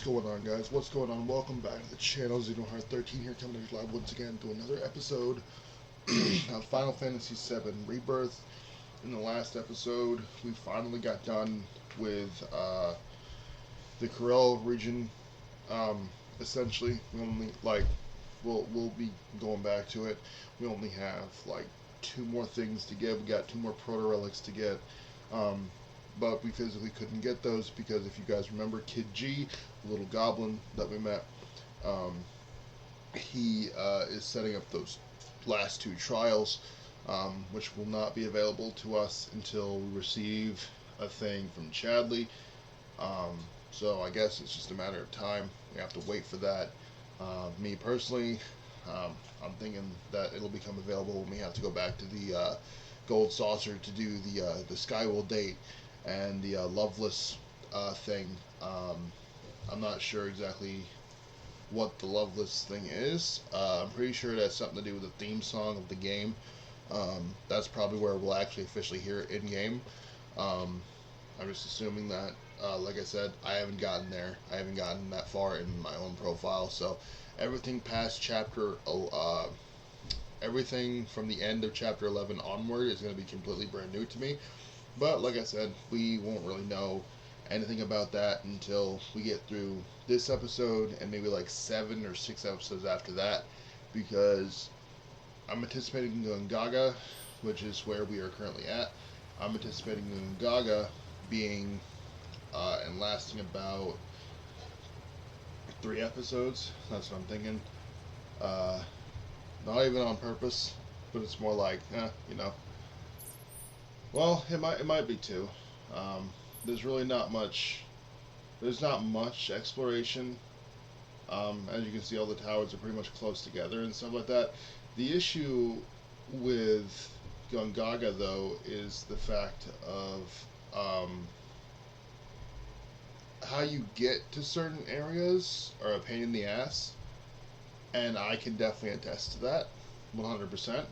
What's going on, guys? What's going on? Welcome back to the channel. Xenoheart13 here, coming to you live once again to another episode of Final Fantasy VII Rebirth. In the last episode, we finally got done with the Corel region. Essentially, we only we'll be going back to it. We only have like two more things to get. We got two more proto relics to get. But we physically couldn't get those because if you guys remember Kid G, the little goblin that we met, he is setting up those last two trials, which will not be available to us until we receive a thing from Chadley. So I guess it's just a matter of time. We have to wait for that. Me personally, I'm thinking that it'll become available when we have to go back to the Gold Saucer to do the Skywell date and the Loveless thing. I'm not sure exactly what the Loveless thing is. I'm pretty sure it has something to do with the theme song of the game. That's probably where we'll actually officially hear it in game. I'm just assuming that, like I said, I haven't gotten there. I haven't gotten that far in my own profile. So everything past everything from the end of chapter 11 onward is going to be completely brand new to me. But like I said, we won't really know anything about that until we get through this episode and maybe like 7 or 6 episodes after that, because I'm anticipating Gongaga, which is where we are currently at. I'm anticipating Gongaga being and lasting about 3 episodes. That's what I'm thinking. Not even on purpose, but it's more like, you know. Well, it might be 2. There's really not much. There's not much exploration. As you can see, all the towers are pretty much close together and stuff like that. The issue with Gongaga, though, is the fact of how you get to certain areas are a pain in the ass, and I can definitely attest to that, 100%.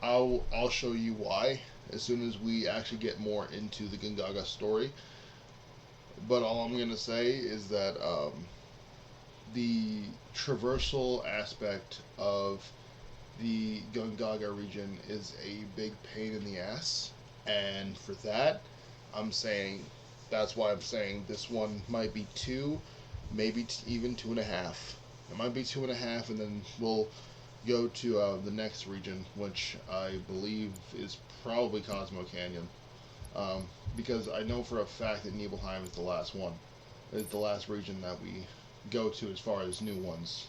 I'll show you why as soon as we actually get more into the Gongaga story. But all I'm going to say is that the traversal aspect of the Gongaga region is a big pain in the ass. And for that, that's why I'm saying this one might be 2, maybe even 2.5. It might be 2.5, and then we'll go to the next region, which I believe is probably Cosmo Canyon, because I know for a fact that Nibelheim is the last one. It's the last region that we go to as far as new ones.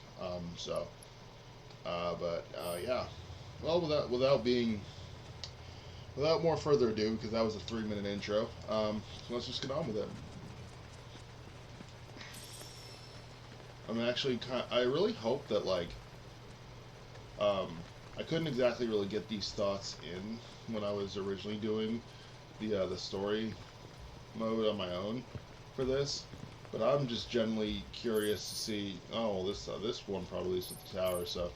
Yeah. Well, without more further ado, because that was a 3-minute intro, let's just get on with it. I really hope that, like, I couldn't exactly really get these thoughts in when I was originally doing the story mode on my own for this, but I'm just generally curious to see. Oh, this one probably is at the tower, so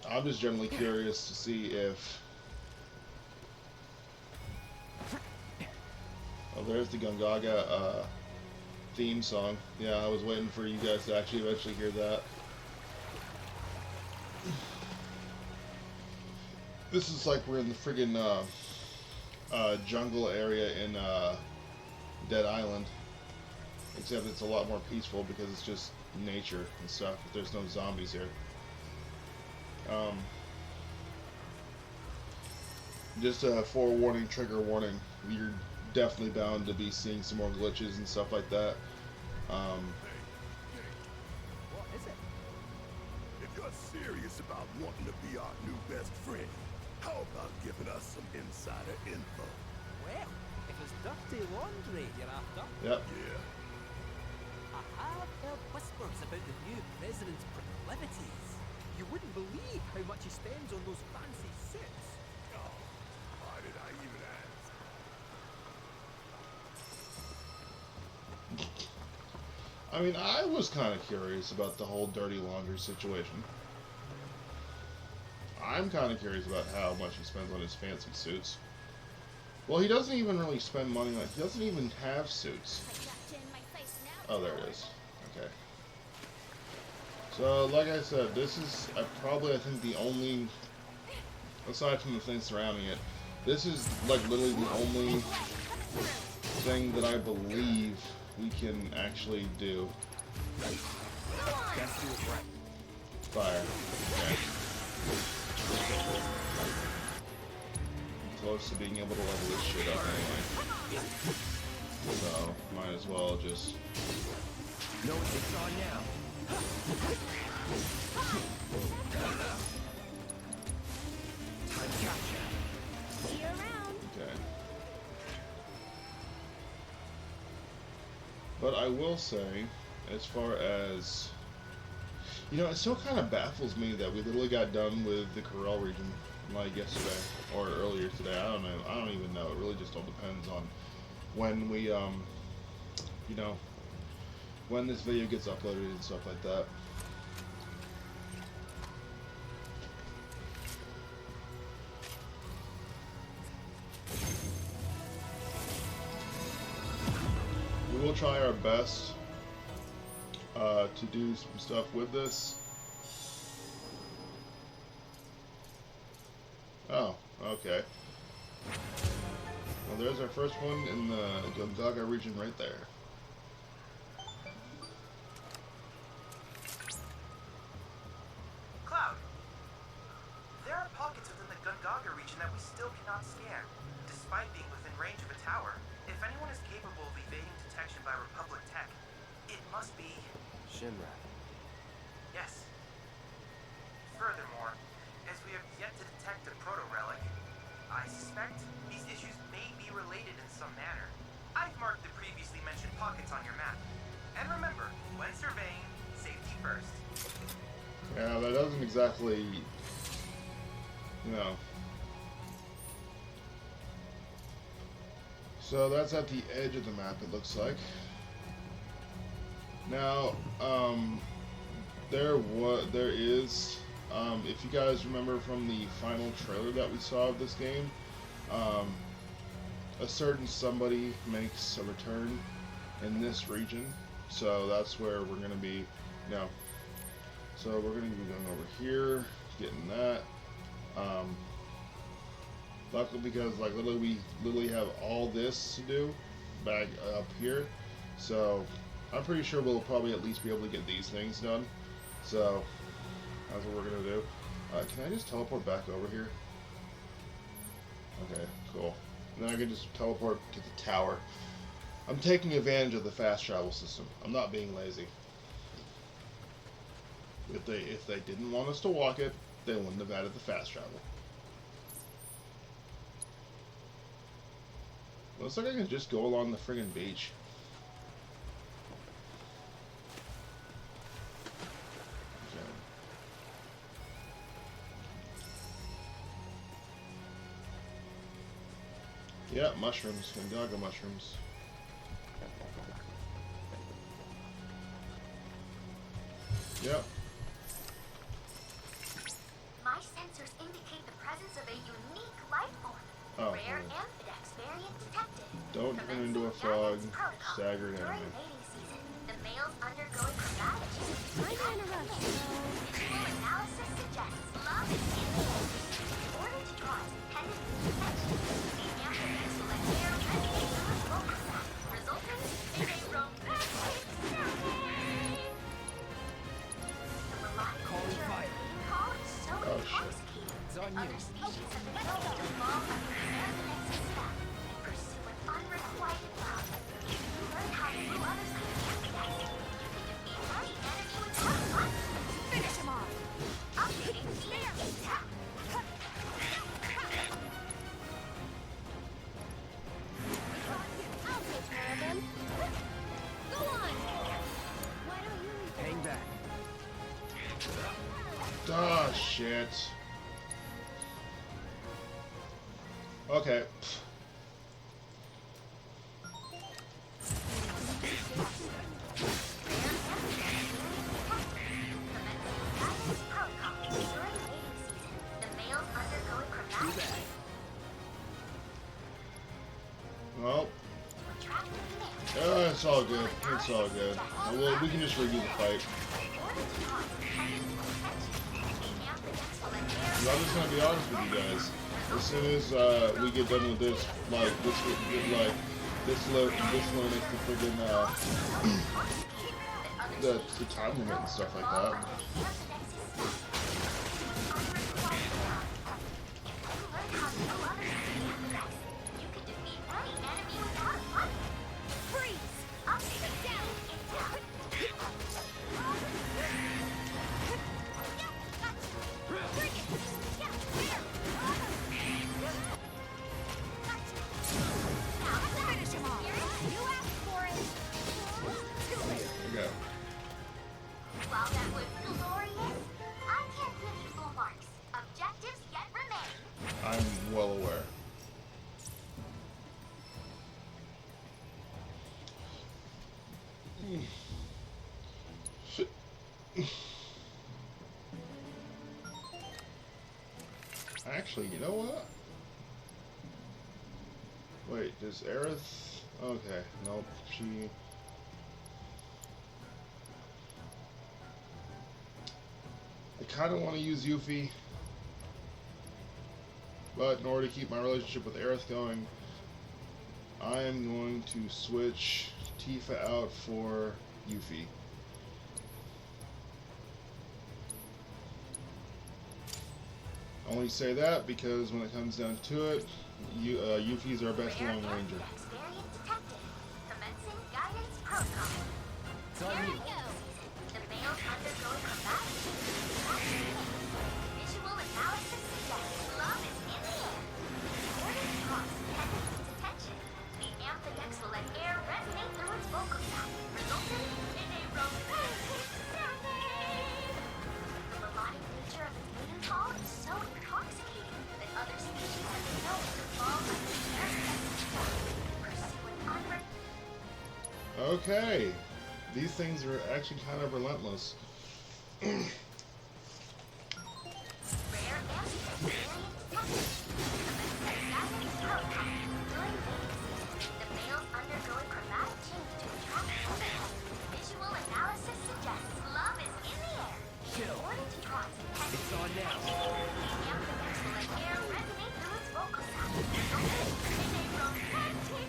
I'm just generally curious to see if. Oh, there's the Gongaga theme song. Yeah, I was waiting for you guys to actually eventually hear that. This is like we're in the friggin' jungle area in Dead Island, except it's a lot more peaceful because it's just nature and stuff. There's no zombies here. Just a forewarning, trigger warning. You're definitely bound to be seeing some more glitches and stuff like that. What is it? If you're serious about wanting to be our new best friend, how about giving us some insider info? Well, if it's dirty laundry you're after. Yep. Yeah. I have heard whispers about the new president's proclivities. You wouldn't believe how much he spends on those fancy suits. Oh, why did I even ask? I mean, I was kind of curious about the whole dirty laundry situation. I'm kind of curious about how much he spends on his fancy suits. Well, he doesn't even really spend money on. He doesn't even have suits. Oh, there it is. Okay. So, like I said, this is probably, I think, the only, aside from the things surrounding it, this is, like, literally the only thing that I believe we can actually do. Fire. Okay. Close to being able to level this shit up anyway. So, might as well just... No, it's on now. See you around. Okay. But I will say, as far as... You know, it still kind of baffles me that we literally got done with the Corel region, like yesterday, or earlier today. I don't know. I don't even know. It really just all depends on when we, you know, when this video gets uploaded and stuff like that. We will try our best to do some stuff with this. Oh, okay. Well, there's our first one in the Gongaga region right there. Cloud, there are pockets within the Gongaga region that we still cannot scan, despite being within range of a tower. If anyone is capable of evading detection by Republic tech, it must be... Shinra. Yes. Furthermore, as we have yet to detect a proto-relic, I suspect these issues may be related in some manner. I've marked the previously mentioned pockets on your map. And remember, when surveying, safety first. Yeah, that doesn't exactly, you know. So that's at the edge of the map, it looks like. Now, there is, if you guys remember from the final trailer that we saw of this game, a certain somebody makes a return in this region. So that's where we're going to be, you know. So we're going to be going over here, getting that. Luckily, because like we literally have all this to do back up here. So I'm pretty sure we'll probably at least be able to get these things done. So that's what we're going to do. Can I just teleport back over here? Okay, cool. And then I can just teleport to the tower. I'm taking advantage of the fast travel system. I'm not being lazy. If they didn't want us to walk it, they wouldn't have added the fast travel. Looks like I can just go along the friggin' beach. Okay. Yeah, mushrooms. Gongaga mushrooms. Yep. My sensors indicate the presence of a unique life form. Oh, Rare okay. amphidex variant detected. Don't turn into a frog. Staggered During enemy. mating season, the males undergoing chromatology. Kinda in a rush, so... Visual analysis suggests love is in the air. In order to draw its dependent attention, the amphidex will let air resonate through its vocal sac, resulting in a romantic ceremony. The melodic nature of the mating call is so intoxicating It's that on you. other species have been known to fall under the amphidex spell and pursue an unrequited love. If you learn how to woo others like the amphidex, you can defeat any enemy without fight. Finish him off! Updating EMP tech. I'll take care of him. Go on! Why don't you... Hang back. Ah, shit. Okay. Well, It's all good. It's all good. Well, we can just review the fight. I'm just gonna be honest with you guys. As soon as we get done with this, like this limits the friggin' the time limit and stuff like that. While that was glorious, I can't give you full marks. Objectives yet remain. I'm well aware. Actually, you know what? Wait, does Aerith... Okay, nope, she... I kind of want to use Yuffie, but in order to keep my relationship with Aerith going, I am going to switch Tifa out for Yuffie. I only say that because when it comes down to it, Yuffie's our best long ranger. Experience detected. Commencing guidance protocol. It's on you. The males undergoing combat. Visual analysis suggests love is in the air. Orders cross tendency detention. The amphithex will let air resonate through its vocal sac, resulting in a romantic serenade. The melodic nature of its mating call is so intoxicating that other species have been known to fall under the amphithex spell, pursuing Okay, these things are actually kind of relentless. rare amphithex variant detected. Commencing guidance protocol. During mating season, the males undergoing chromatic change to attract females. Visual analysis suggests love is in the air. Chill. Order to draw its intended It's on now. The amphithex will let air resonate through its vocal sac, resulting in a romantic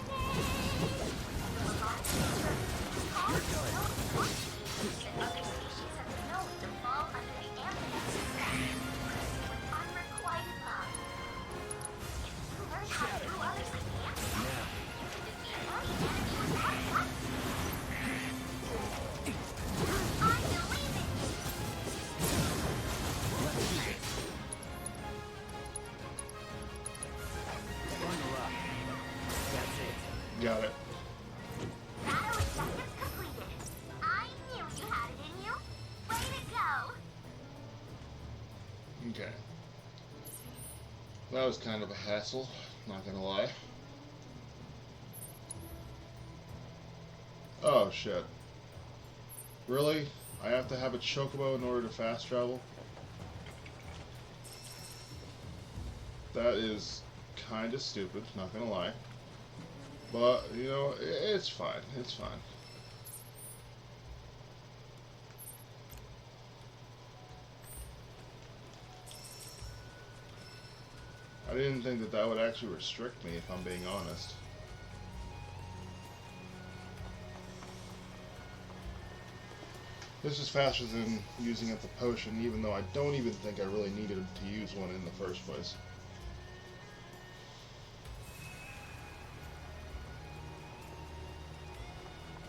serenade. The melodic nature of its call is so intoxicating that other species have been known to fall under the amphithex's spell, pursuing unrequited love. If you learn how to woo others like the amphithex, you can defeat any enemy without fighting. I believe in you. Let's do this. Bundle up. That's it. Got it. Battle objectives completed. I knew you had it in you. Way to go. Okay. That was kind of a hassle, not gonna lie. Oh shit. Really? I have to have a chocobo in order to fast travel? That is kinda stupid, not gonna lie. But, you know, it's fine. It's fine. I didn't think that that would actually restrict me, if I'm being honest. This is faster than using up the potion, even though I don't even think I really needed to use one in the first place.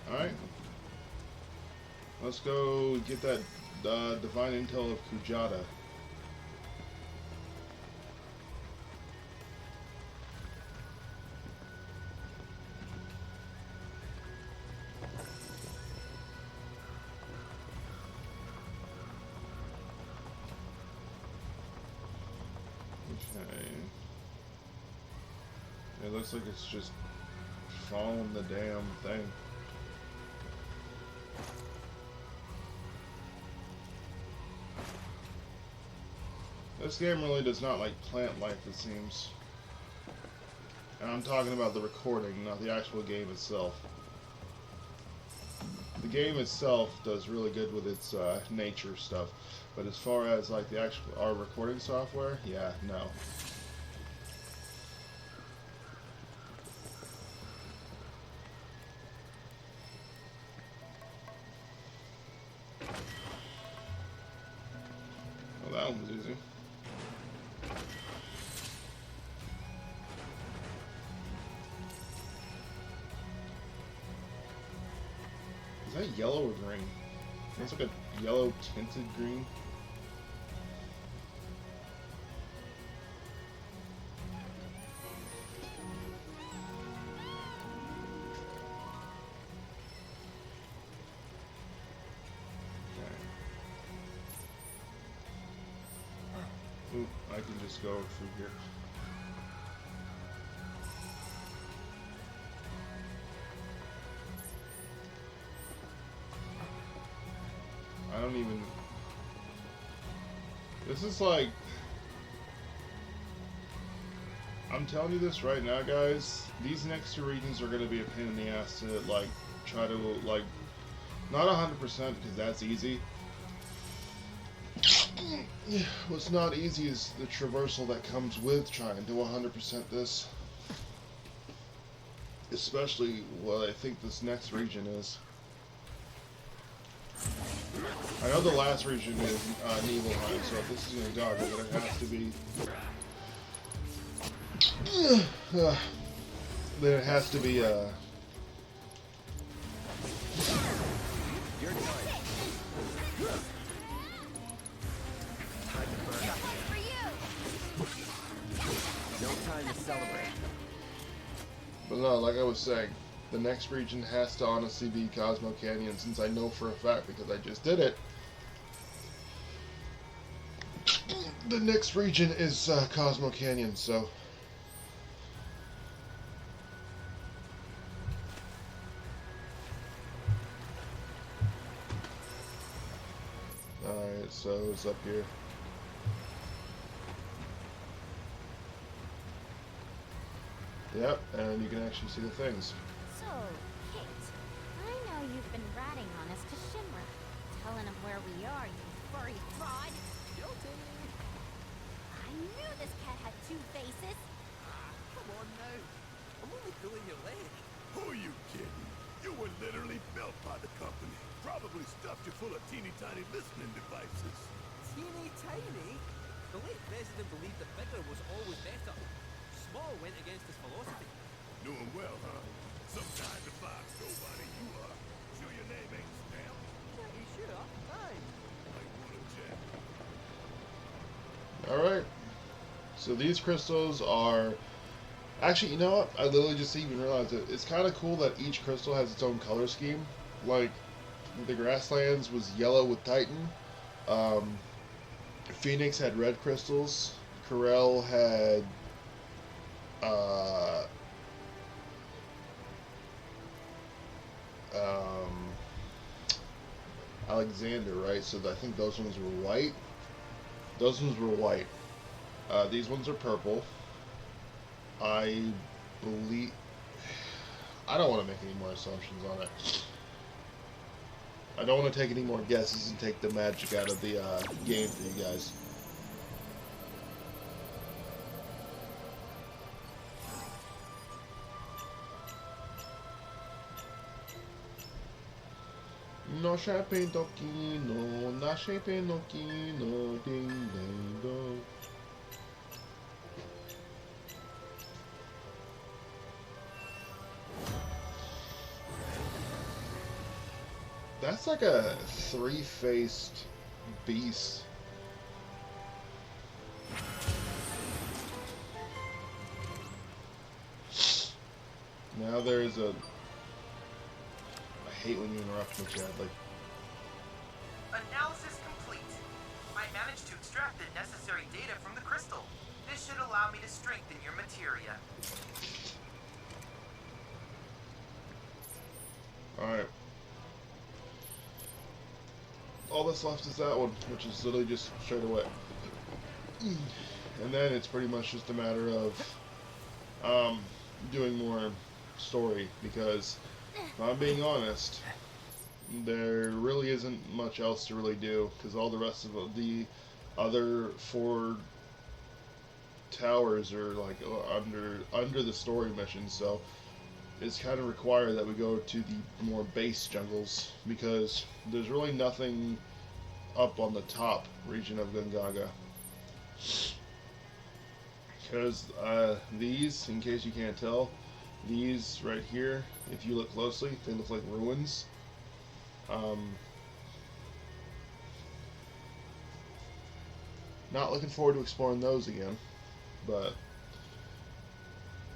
Alright. Let's go get that divine intel of Kujata. Okay. It looks like it's just following the damn thing. This game really does not like plant life, it seems. And I'm talking about the recording, not the actual game itself. the game itself does really good with its nature stuff, but as far as like the actual our recording software, yeah, no. Well, that one was easy. Is that yellow or green? Looks like a yellow tinted green. Okay. Oop, I can just go through here. I don't even... This is like... I'm telling you this right now, guys. These next two regions are going to be a pain in the ass to, like, try to, like... Not 100% because that's easy. What's not easy is the traversal that comes with trying to 100% this. Especially what I think this next region is. I know the last region is Nibelheim, so if this is Gongaga, then it has to be... then it has to be, Your time. Time to burn up. For you. No time to celebrate. But no, like I was saying, the next region has to honestly be Cosmo Canyon, since I know for a fact, because I just did it. The next region is Cosmo Canyon, so... Alright, so it's up here. Yep, and you can actually see the things. So, Kate, I know you've been ratting on us to Shinra, telling him where we are, you furry fraud. Guilty. I knew this cat had two faces. Come on now. I'm only pulling your leg. Who are you kidding? You were literally built by the company. Probably stuffed you full of teeny tiny listening devices. Teeny tiny? The late president believed that bigger was always better. Small went against his philosophy. Doing well, huh? Some kind of fox nobody you are. Sure your name ain't stamped? Pretty sure. Aye. Might wanna check. Alright. So these crystals are... Actually, you know what? I literally just even realized it. It's kind of cool that each crystal has its own color scheme. Like, the Grasslands was yellow with Titan. Phoenix had red crystals. Corel had... Alexander, right? So I think those ones were white. Those ones were white. These ones are purple. I believe... I don't want to make any more assumptions on it. I don't want to take any more guesses and take the magic out of the game for you guys. No champagne no, na champagne no, ding ding dong. That's like a three-faced beast. Now there's a... I hate when you interrupt me, Chad. Like... Analysis complete. I managed to extract the necessary data from the crystal. This should allow me to strengthen your materia. Alright. All that's left is that one, which is literally just straight away. And then it's pretty much just a matter of doing more story, because if I'm being honest, there really isn't much else to really do, because all the rest of the other 4 towers are like under the story mission, so it's kind of required that we go to the more base jungles, because there's really nothing up on the top region of Gongaga. Because these, in case you can't tell, these right here, if you look closely, they look like ruins. Not looking forward to exploring those again, but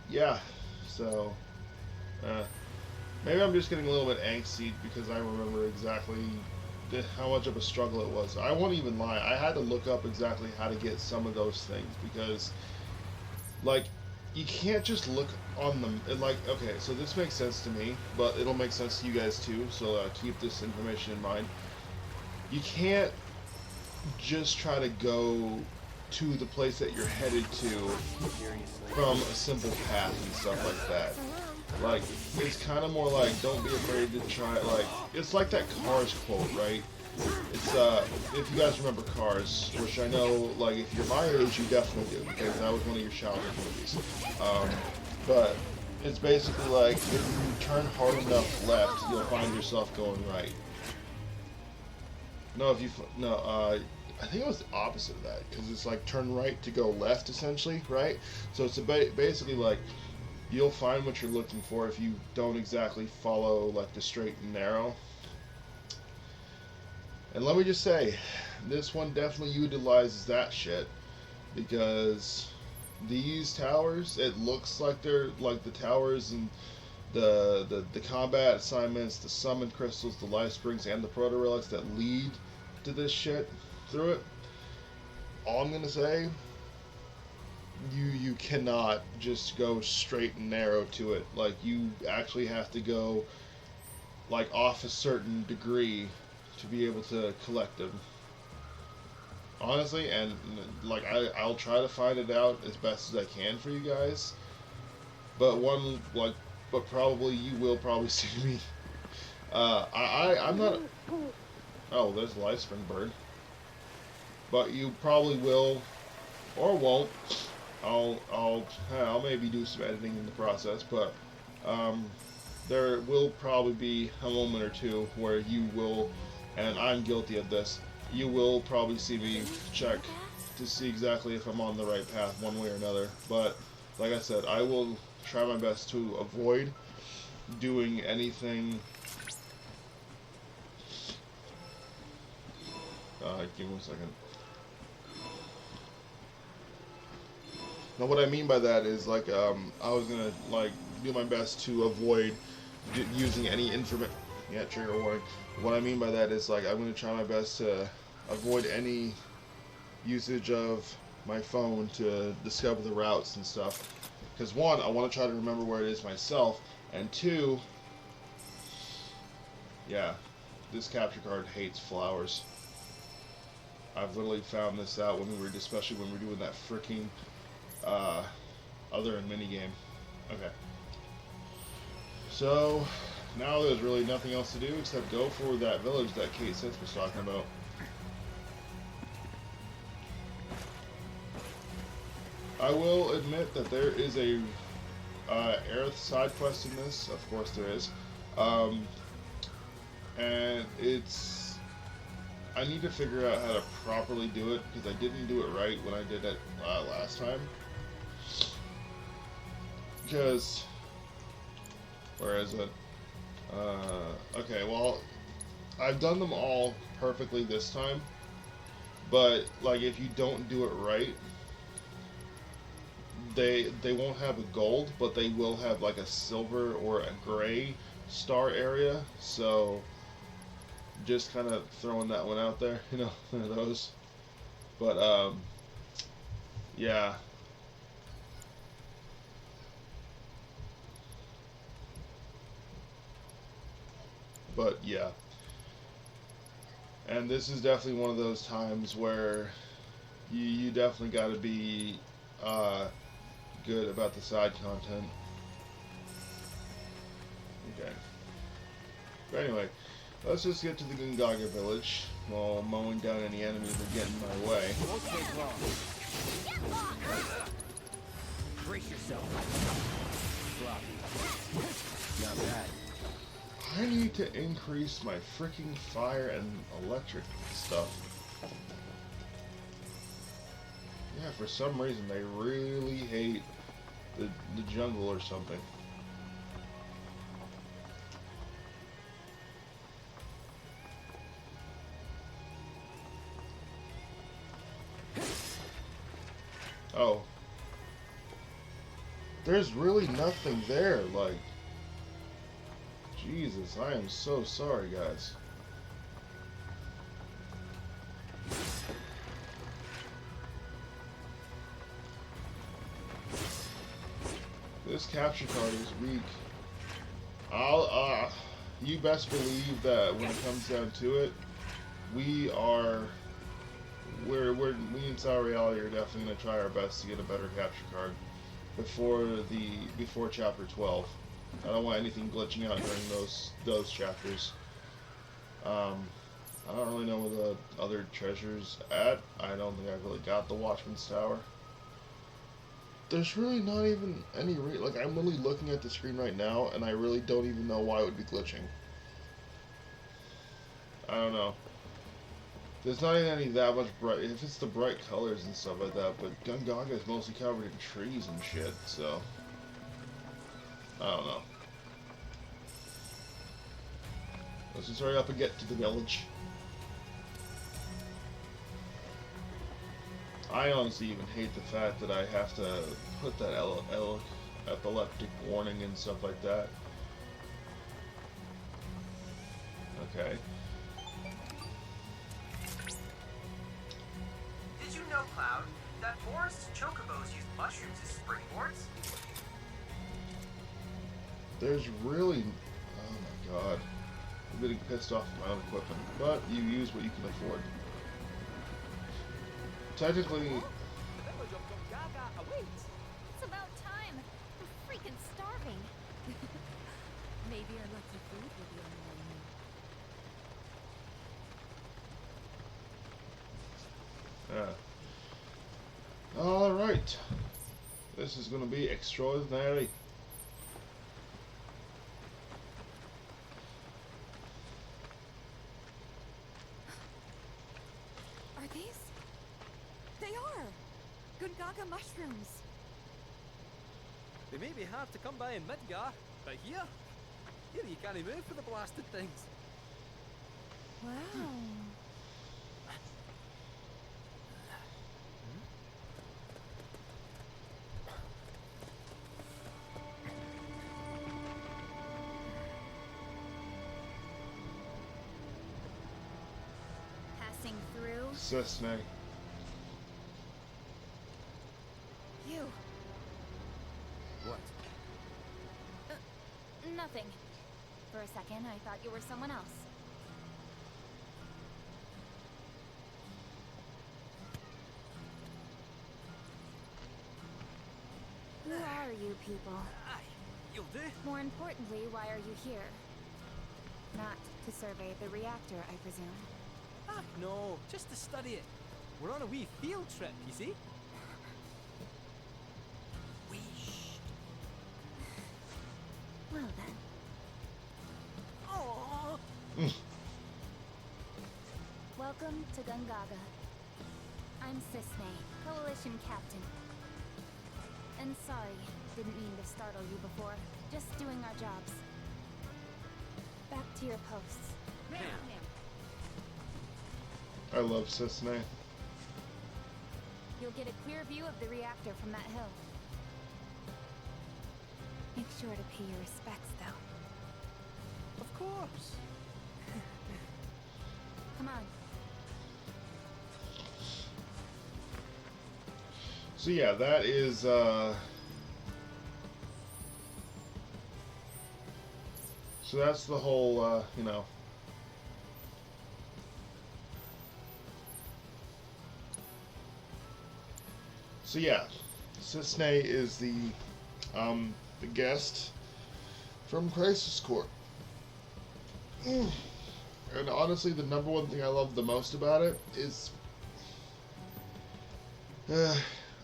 yeah, so maybe I'm just getting a little bit angsty because I remember exactly how much of a struggle it was. I won't even lie, I had to look up exactly how to get some of those things, because like, you can't just look on them, like, okay, so this makes sense to me, but it'll make sense to you guys too, so keep this information in mind. You can't just try to go to the place that you're headed to from a simple path and stuff like that. Like, it's kind of more like, don't be afraid to try, like, it's like that Cars quote, right? It's, if you guys remember Cars, which I know, like, if you're my age, you definitely do, because that was one of your childhood movies. But it's basically like, if you turn hard enough left, you'll find yourself going right. No, I think it was the opposite of that, because it's like turn right to go left, essentially, right? So it's basically like, you'll find what you're looking for if you don't exactly follow, like, the straight and narrow. And let me just say, this one definitely utilizes that shit, because these towers, it looks like they're like the towers and the combat assignments, the summon crystals, the life springs, and the proto relics that lead to this shit through it. All I'm gonna say, you cannot just go straight and narrow to it. Like, you actually have to go, like, off a certain degree to be able to collect them. Honestly, and like, I'll try to find it out as best as I can for you guys. But probably you will probably see me. I'm not. Oh, there's a life spring bird. But you probably will, or won't. I'll maybe do some editing in the process, but there will probably be a moment or two where you will, and I'm guilty of this, you will probably see me check to see exactly if I'm on the right path one way or another. But like I said, I will try my best to avoid doing anything. Give me 1 second. Now, what I mean by that is, like, I was gonna, like, do my best to avoid using any information. Yeah, trigger warning. What I mean by that is, like, I'm gonna try my best to avoid any usage of my phone to discover the routes and stuff. Because 1, I want to try to remember where it is myself, and 2, yeah, this capture card hates flowers. I've literally found this out especially when we're doing that freaking other minigame. Okay. So, now there's really nothing else to do except go for that village that Kate Sith was talking about. I will admit that there is a Aerith side quest in this. Of course there is. And I need to figure out how to properly do it, because I didn't do it right when I did it last time. Because, where is it? Okay, well, I've done them all perfectly this time, but, like, if you don't do it right, they won't have a gold, but they will have, like, a silver or a gray star area, so just kind of throwing that one out there, you know, one of those. But, yeah. But, yeah. And this is definitely one of those times where you definitely got to be good about the side content. Okay. But anyway, Let's just get to the Gongaga village while mowing down any enemies that get in my way. Won't take long. Get lost! Brace yourself. Floppy. Not bad. I need to increase my freaking fire and electric stuff. Yeah, for some reason they really hate the jungle or something. Oh. There's really nothing there, like... Jesus, I am so sorry, guys. This capture card is weak. You best believe that when it comes down to it, we in Sour Reality are definitely going to try our best to get a better capture card before chapter 12. I don't want anything glitching out during those chapters. I don't really know where the other treasure's at. I don't think I've really got the Watchman's Tower. There's really not even any like, I'm literally looking at the screen right now, and I really don't even know why it would be glitching. I don't know. There's not even any that much bright, if it's the bright colors and stuff like that, but Gongaga is mostly covered in trees and shit, so... I don't know. Let's just hurry up and get to the village. I honestly even hate the fact that I have to put that epileptic warning and stuff like that. Okay. Did you know, Cloud, that forest chocobos use mushrooms as springboards? There's really... Oh my god. I'm getting pissed off at my own equipment. But you use what you can afford. Technically... The village of Gongaga awaits. It's about time. I'm freaking starving. Maybe our lucky food will be on the menu. Yeah. Alright. This is going to be extraordinary. Are these? They are! Gongaga mushrooms! They may be hard to come by in Midgar, but here you can't move for the blasted things. Wow. Passing through. Cessna. You. What? Nothing. For a second, I thought you were someone else. Who are you people? Aye, you'll do. More importantly, why are you here? Not to survey the reactor, I presume. Ah, no, just to study it. We're on a wee field trip, you see? Well then. Oh. Welcome to Gongaga. I'm Cissnei, Coalition Captain. And sorry, didn't mean to startle you before. Just doing our jobs. Back to your posts. I love Cessna. You'll get a clear view of the reactor from that hill. Make sure to pay your respects, though. Of course. Come on. So yeah, that is, so that's the whole, you know. So yeah, Cissnei is the guest from Crisis Court. And honestly, the number one thing I love the most about it is, I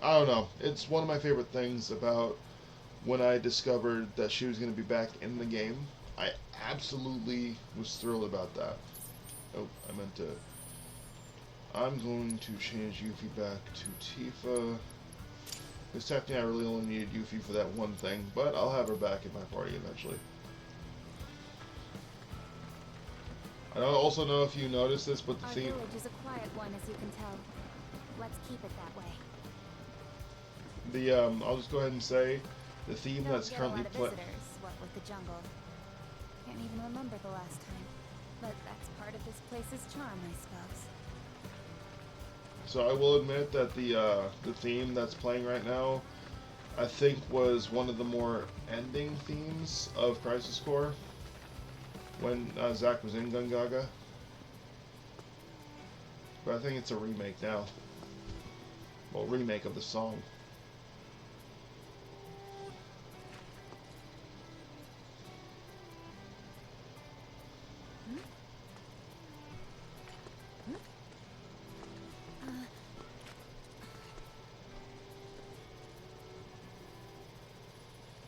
don't know. It's one of my favorite things about when I discovered that she was going to be back in the game. I absolutely was thrilled about that. Oh, I meant to. I'm going to change Yuffie back to Tifa. Because technically I really only needed Yuffie for that one thing, but I'll have her back in my party eventually. I don't also know if you noticed this, but the Our theme... village is a quiet one, as you can tell. Let's keep it that way. I'll just go ahead and say, the theme Don't that's get currently a lot of visitors, what with the jungle. Can't even remember the last time. But that's part of this place's charm, I suppose. So I will admit that the theme that's playing right now, I think was one of the more ending themes of Crisis Core when Zack was in Gongaga. But I think it's a remake now. Well, remake of the song.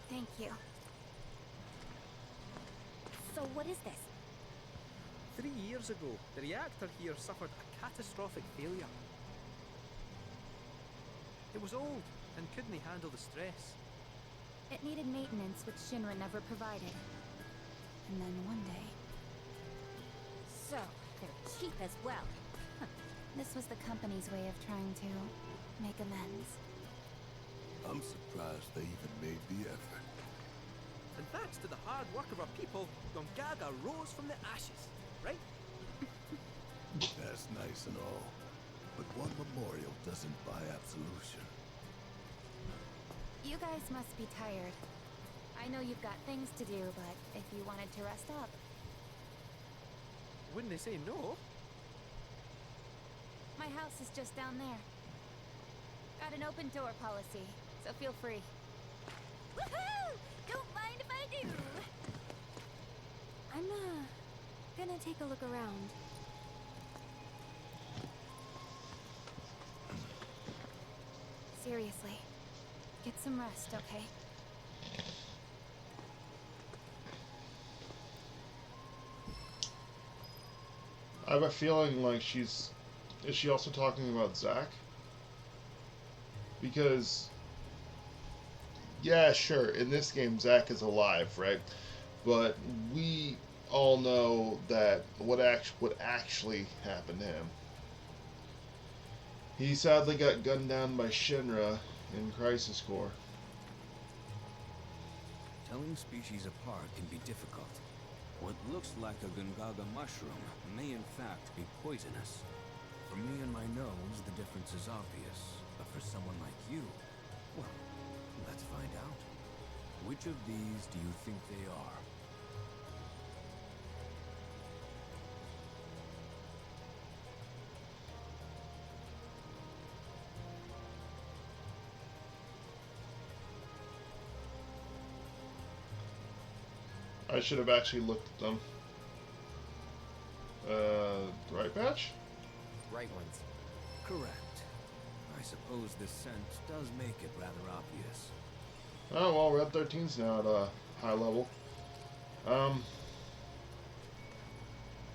Thank you. So what is this? 3 years ago, the reactor here suffered a catastrophic failure. It was old and couldn't handle the stress. It needed maintenance, which Shinra never provided. And then one day... So, they're cheap as well. This was the company's way of trying to make amends. I'm surprised they even made the effort. And thanks to the hard work of our people, Gongaga rose from the ashes, right? That's nice and all, but one memorial doesn't buy absolution. You guys must be tired. I know you've got things to do, but if you wanted to rest up... Wouldn't they say no? My house is just down there. Got an open door policy, so feel free. Woohoo! Don't mind if I do! I'm, gonna take a look around. Seriously. Get some rest, okay? I have a feeling like she's... Is she also talking about Zack? Because... Yeah, sure, in this game Zack is alive, right? But we all know that what actually happened to him. He sadly got gunned down by Shinra in Crisis Core. Telling species apart can be difficult. What looks like a Gongaga mushroom may in fact be poisonous. For me and my nose, the difference is obvious. But for someone like you, well, let's find out. Which of these do you think they are? I should have actually looked at them. Right patch? Right ones. Correct. I suppose this scent does make it rather obvious. Oh, well, Red 13's now at a high level.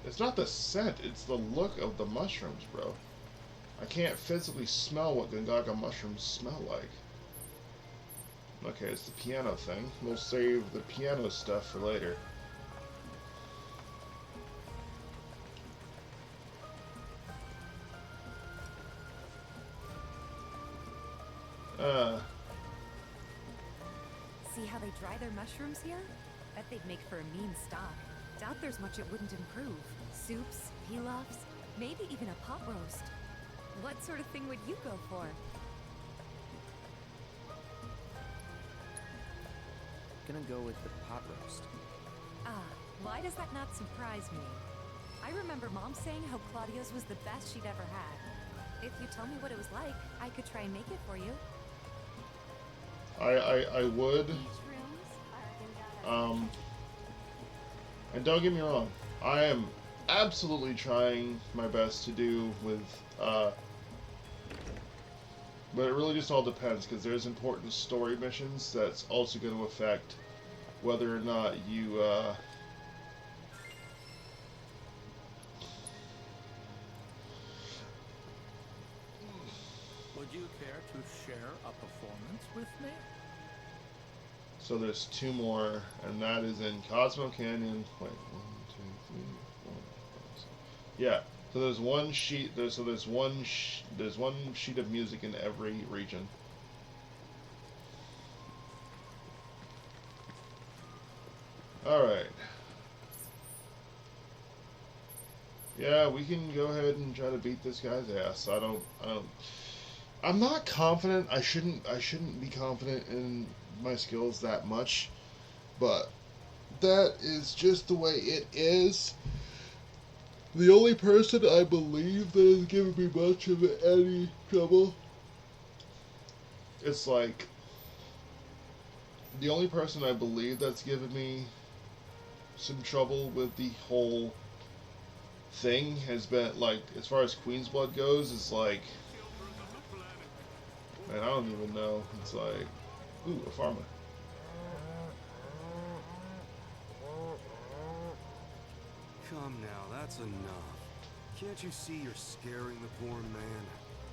It's not the scent, it's the look of the mushrooms, bro. I can't physically smell what Gongaga mushrooms smell like. Okay, it's the piano thing. We'll save the piano stuff for later. See how they dry their mushrooms here? Bet they'd make for a mean stock. Doubt there's much it wouldn't improve. Soups, pilafs, maybe even a pot roast. What sort of thing would you go for? Gonna go with the pot roast. Ah, why does that not surprise me? I remember Mom saying how Claudia's was the best she'd ever had. If you tell me what it was like, I could try and make it for you. I would. These rooms are Gongaga. And don't get me wrong, I am absolutely trying my best to do with, but it really just all depends, because there's important story missions that's also going to affect whether or not you, Would you care to share a performance with me? so there's two more, and that is in Cosmo Canyon. Wait, 1, 2, 3, 4, 5, 6. Yeah. So there's one sheet. There's one sheet of music in every region. All right. Yeah, we can go ahead and try to beat this guy's ass. I'm not confident. I shouldn't be confident in my skills that much, but that is just the way it is. The only person I believe that has given me much of any trouble, it's like, the only person I believe that's given me some trouble with the whole thing has been, like, as far as Queen's Blood goes, is like, man, I don't even know. It's like, ooh, a farmer. Come now, that's enough. Can't you see you're scaring the poor man?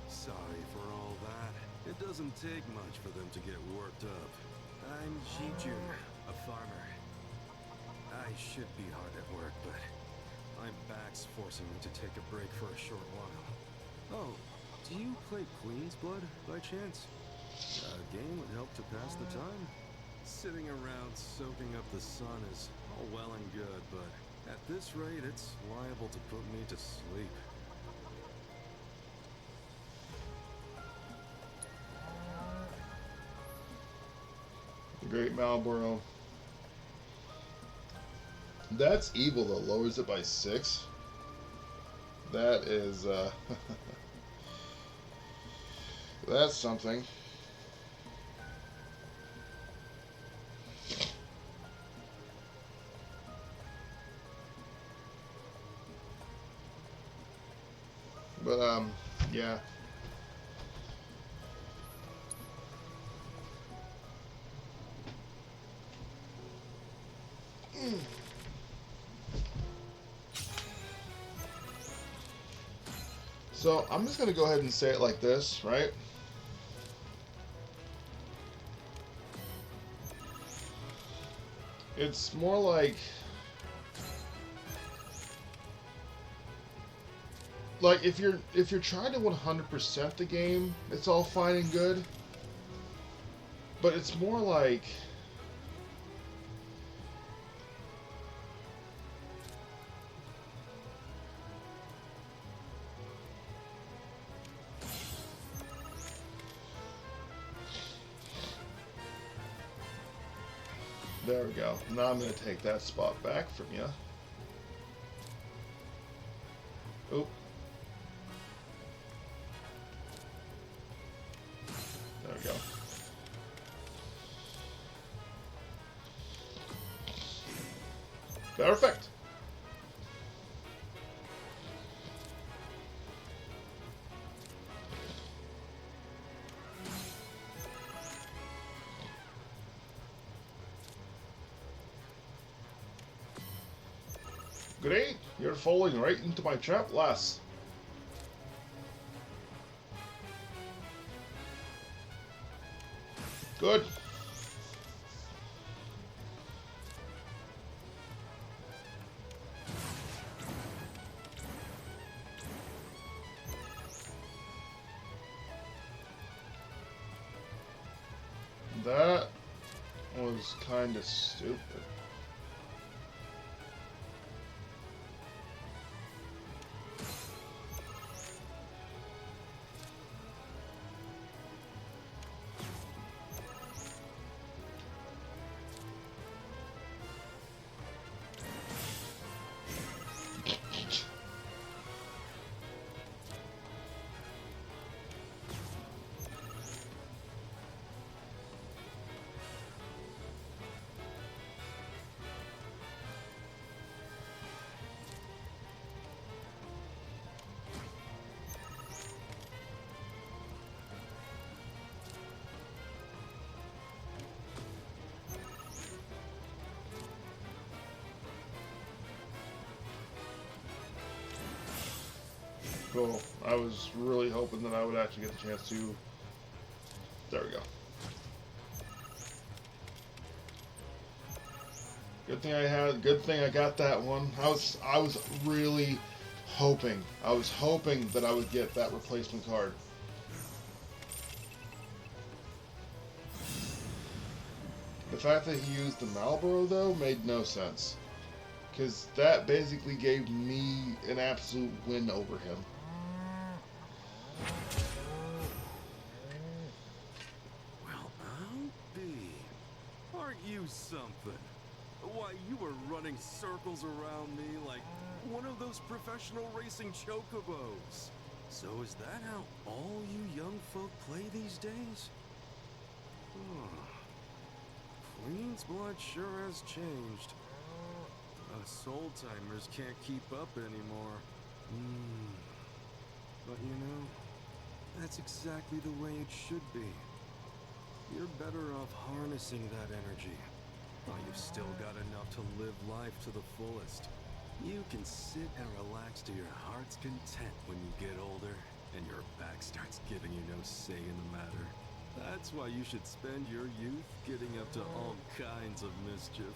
Sorry for all that. It doesn't take much for them to get worked up. I'm Jijun, a farmer. I should be hard at work, but my back's forcing me to take a break for a short while. Oh, do you play Queen's Blood by chance? A game would help to pass the time. Sitting around soaking up the sun is all well and good, but at this rate, it's liable to put me to sleep. The Great Malboro. That's evil, though. Lowers it by 6. That is, that's something. But, yeah. So, I'm just going to go ahead and say it like this, right? It's more like if you're trying to 100% the game, it's all fine and good. But it's more like there we go. Now I'm going to take that spot back from you. Oop. There we go. Perfect. Great, you're falling right into my trap, lass. Good. That was kind of stupid. Cool. I was really hoping that I would actually get the chance to. There we go. Good thing I got that one. I was really hoping. I was hoping that I would get that replacement card. The fact that he used the Marlboro though made no sense. Because that basically gave me an absolute win over him. Well, I'll be. Aren't you something? Why, you were running circles around me like one of those professional racing chocobos. So is that how all you young folk play these days? Queen's blood sure has changed. Us old-timers can't keep up anymore. But you know, that's exactly the way it should be. You're better off harnessing that energy. While you've still got enough to live life to the fullest. You can sit and relax to your heart's content when you get older, and your back starts giving you no say in the matter. That's why you should spend your youth getting up to all kinds of mischief.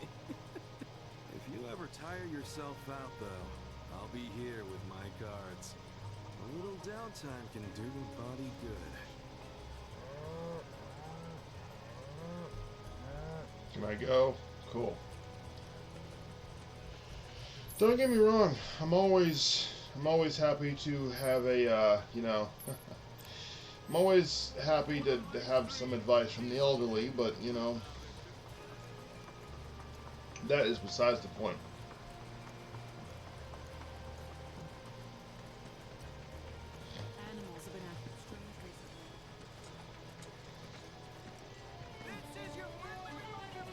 If you ever tire yourself out, though, I'll be here with my cards. A little downtime can do the body good. Can I go? Cool. Don't get me wrong. I'm always happy to have a, you know, I'm always happy to have some advice from the elderly, but, you know, that is besides the point. Animals have been acting strange recently. This is your friendly reminder.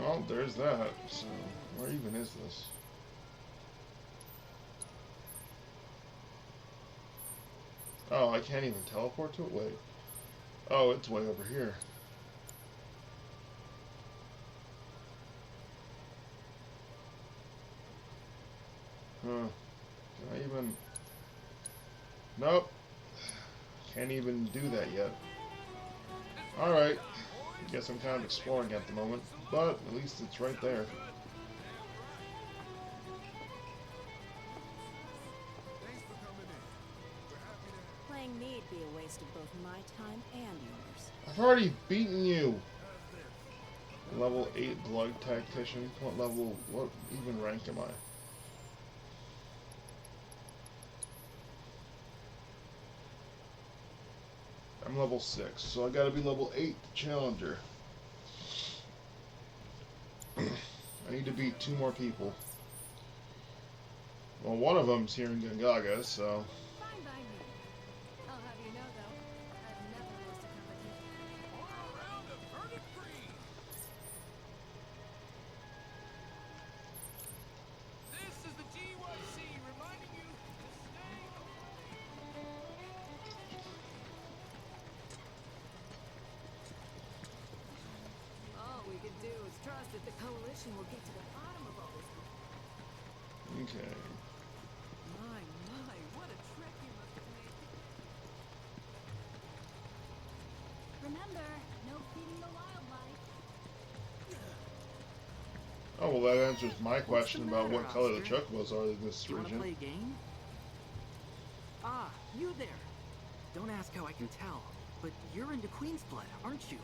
Well, there's that. So, where even is this? Oh, I can't even teleport to it? Wait. Oh, it's way over here. Huh. Can I even... Nope. Can't even do that yet. Alright. Guess I'm kind of exploring at the moment, but at least it's right there. Playing me'd be a waste of both my time and yours. I've already beaten you! Level 8 blood tactician? What even rank am I? I'm level 6, so I gotta be level 8 challenger. I need to beat 2 more people. Well, one of them's here in Gongaga, so... Fine by me. I'll have you know, though, I've never lost a competition. Or a round of verdant freeze. This is the GYC reminding you to stay All we can do is trust that the coalition will get to the bottom of all this. Okay. My, what a trek you must have made. Remember, no feeding the wildlife. Oh, well, that answers my question about what color the chocobos are in this Do you want to region. play a game? Ah, you there. Don't ask how I can tell, but you're into Queen's blood, aren't you?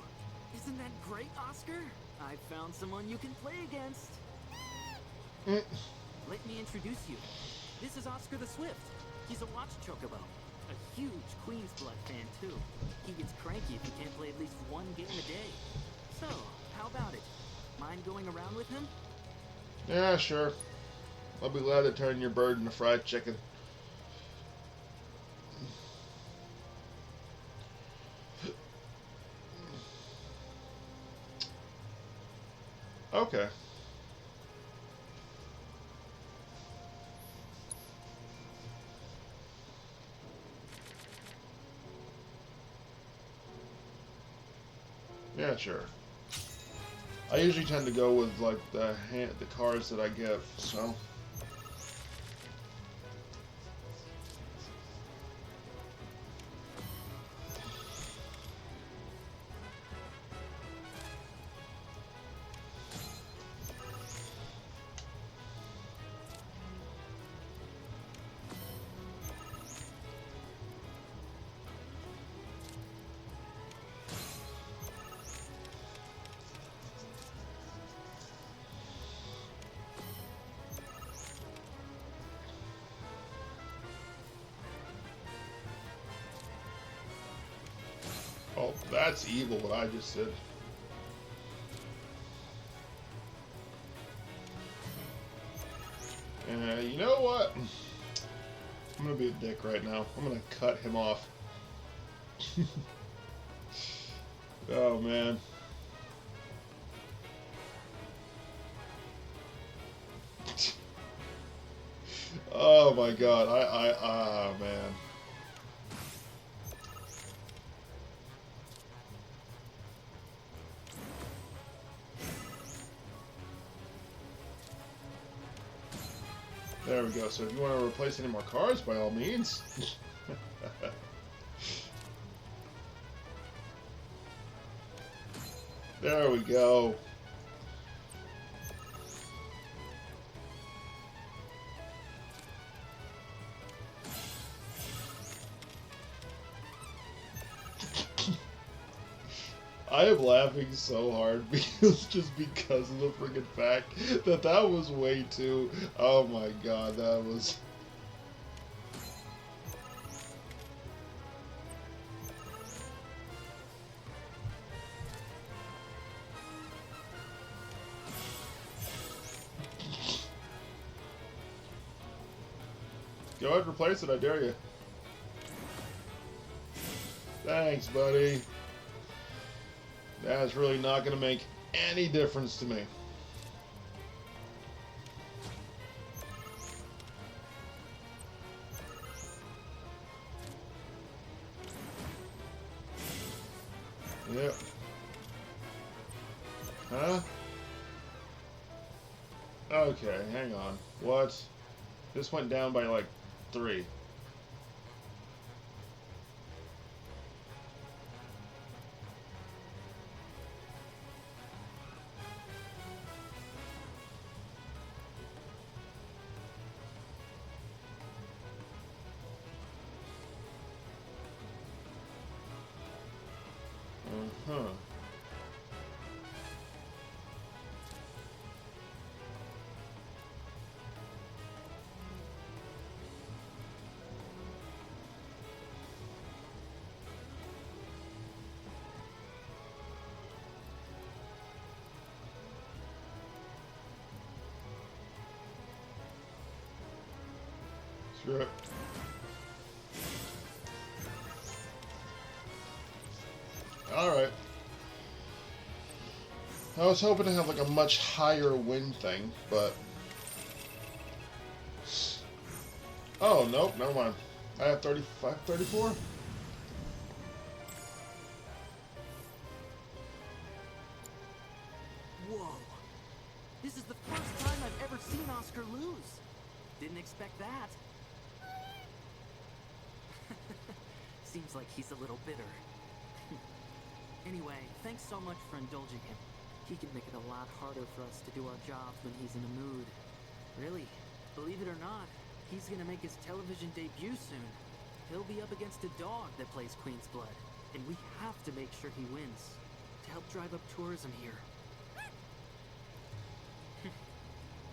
Isn't that great, Oscar? I found someone you can play against. Let me introduce you. This is Oscar the Swift. He's a watch chocobo. A huge Queen's blood fan, too. He gets cranky if he can't play at least one game a day. So, how about it? Mind going around with him? Yeah, sure. I'll be glad to turn your bird into fried chicken. Okay. Yeah, sure. I usually tend to go with like the cards that I get, so. Oh, that's evil what I just did. You know what? I'm gonna be a dick right now. I'm gonna cut him off. Oh man. Oh my god. Man. There we go. So if you want to replace any more cards, by all means. There we go. I am laughing so hard because of the freaking fact that was way too. Oh my god, that was. Go ahead and replace it, I dare you. Thanks, buddy. That's really not going to make any difference to me. Yep. Huh? Okay, hang on. What? This went down by like 3. Uh-huh. Sure. Alright. I was hoping to have like a much higher win thing, but... Oh, nope, never mind. I have 35, 34? Whoa. This is the first time I've ever seen Oscar lose. Didn't expect that. Seems like he's a little bitter. Anyway, thanks so much for indulging him. He can make it a lot harder for us to do our jobs when he's in a mood. Really, believe it or not, he's gonna make his television debut soon. He'll be up against a dog that plays Queen's Blood, and we have to make sure he wins to help drive up tourism here.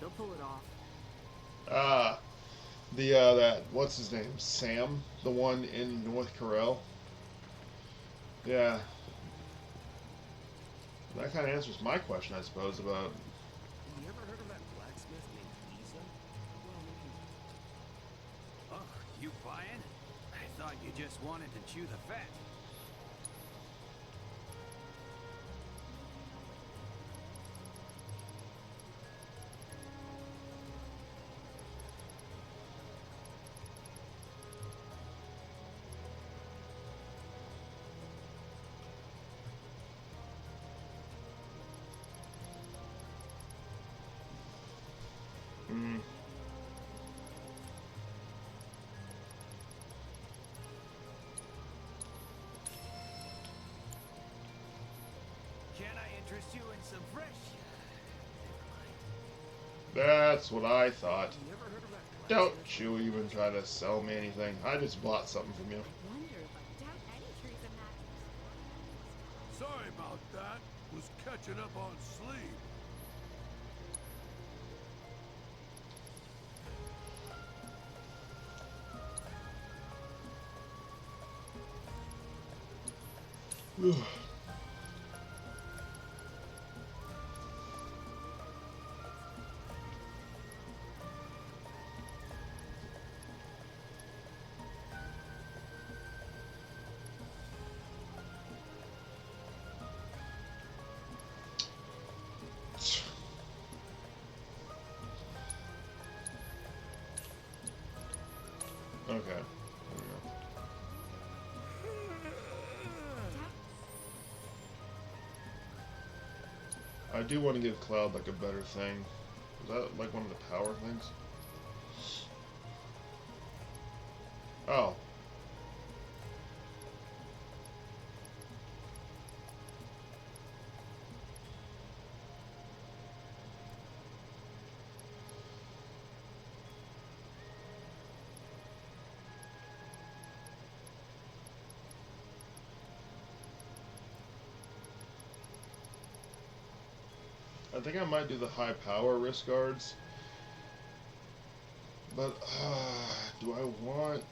They'll pull it off. That, what's his name? Sam? The one in North Corel? Yeah. That kind of answers my question, I suppose, about... You ever heard of that blacksmith named Isa? Well, Oh, you buying? I thought you just wanted to chew the fat. Mm. Can I interest you in some fresh? That's what I thought. You ever heard of that Don't you even try to sell me anything. I just bought something from you. Wonder if I doubt any trees in that. Sorry about that. Was catching up on sleep. Okay. There we go. I do want to give Cloud like a better thing. Is that like one of the power things? Oh. I think I might do the high power wrist guards. But, do I want...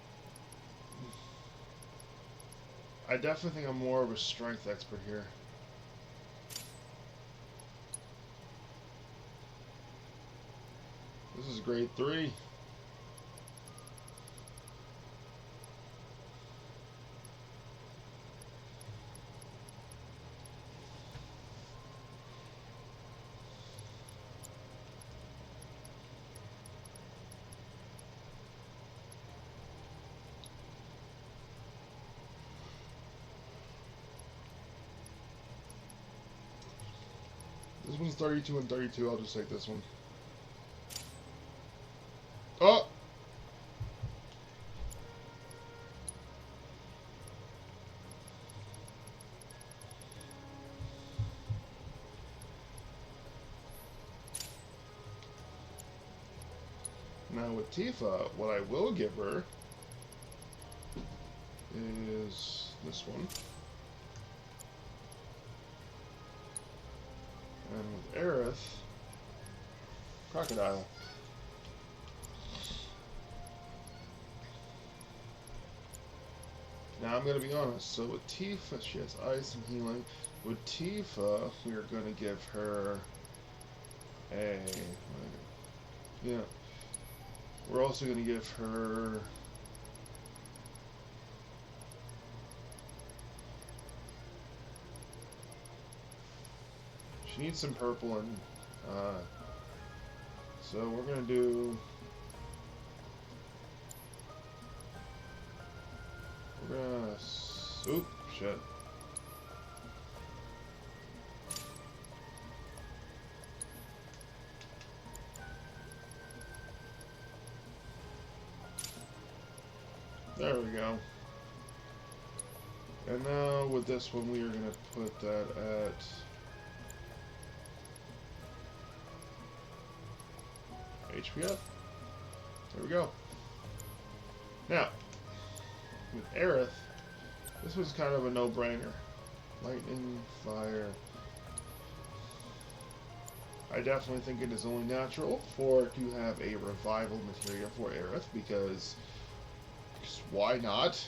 I definitely think I'm more of a strength expert here. This is grade 3. This one's 32 and 32. I'll just take this one. Oh! Now with Tifa, what I will give her is this one. And with Aerith, Crocodile. Now I'm going to be honest, so with Tifa, she has ice and healing. With Tifa, we are going to give her a... Yeah. We're also going to give her... She needs some purple and... so we're going to do... We're going to... Oop, shit. There we go. And now with this one, we are going to put that at... HP up. There we go. Now, with Aerith, this was kind of a no-brainer. Lightning, fire. I definitely think it is only natural for it to have a revival materia for Aerith, because why not?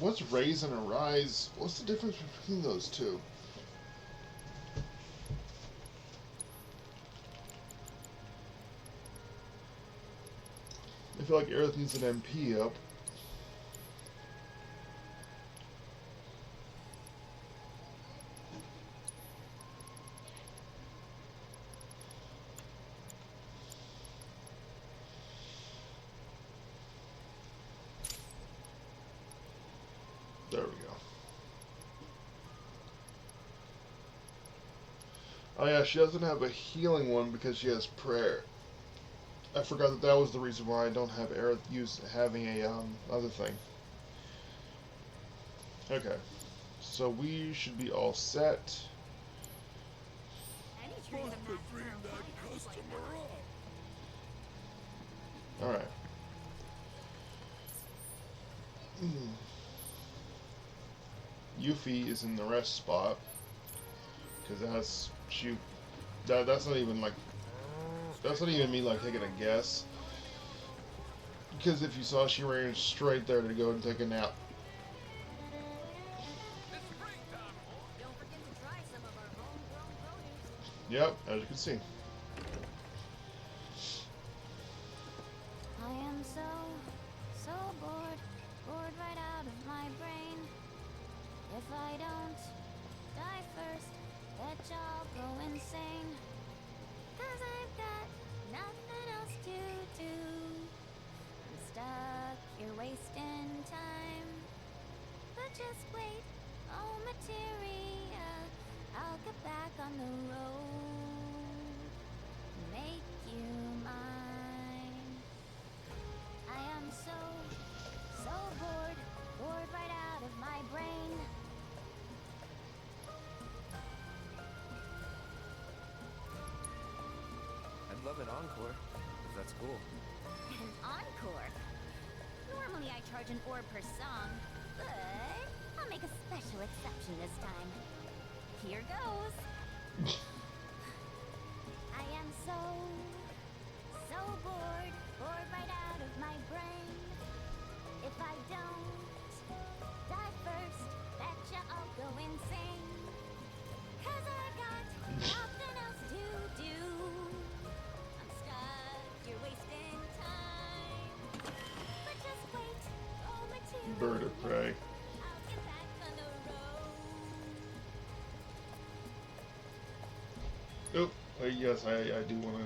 What's raise and arise? What's the difference between those two? I feel like Aerith needs an MP up. There we go. Oh yeah, she doesn't have a healing one because she has prayer. I forgot that that was the reason why I don't have Aerith having a other thing. Okay, so we should be all set. Any tree's a Must match have for dreamed a that fine ice like customer that. up. All right. Yuffie is in the rest spot because that's not even like me like taking a guess, because if you saw, she ran straight there to go and take a nap. Don't forget to try some of our homegrown produce. Yep, as you can see. I am so bored, bored right out of my brain. If I don't die first, bet y'all go insane. 'Cause I've got nothing else to do. I'm stuck here wasting time. But just wait, oh materia, I'll get back on the road. Make you mine. I am so bored, bored right out of my brain. I'd love an encore, if that's cool. An encore? Normally I charge an orb per song, but I'll make a special exception this time. Here goes. I am so bored, bored right out of my brain. If I don't die first, betcha I'll go insane. 'Cause I got nothing else to do. I'm stuck, you're wasting time. But just wait, oh material. Bird of prey. I'll get back on the road. Oh, yes, I do want to.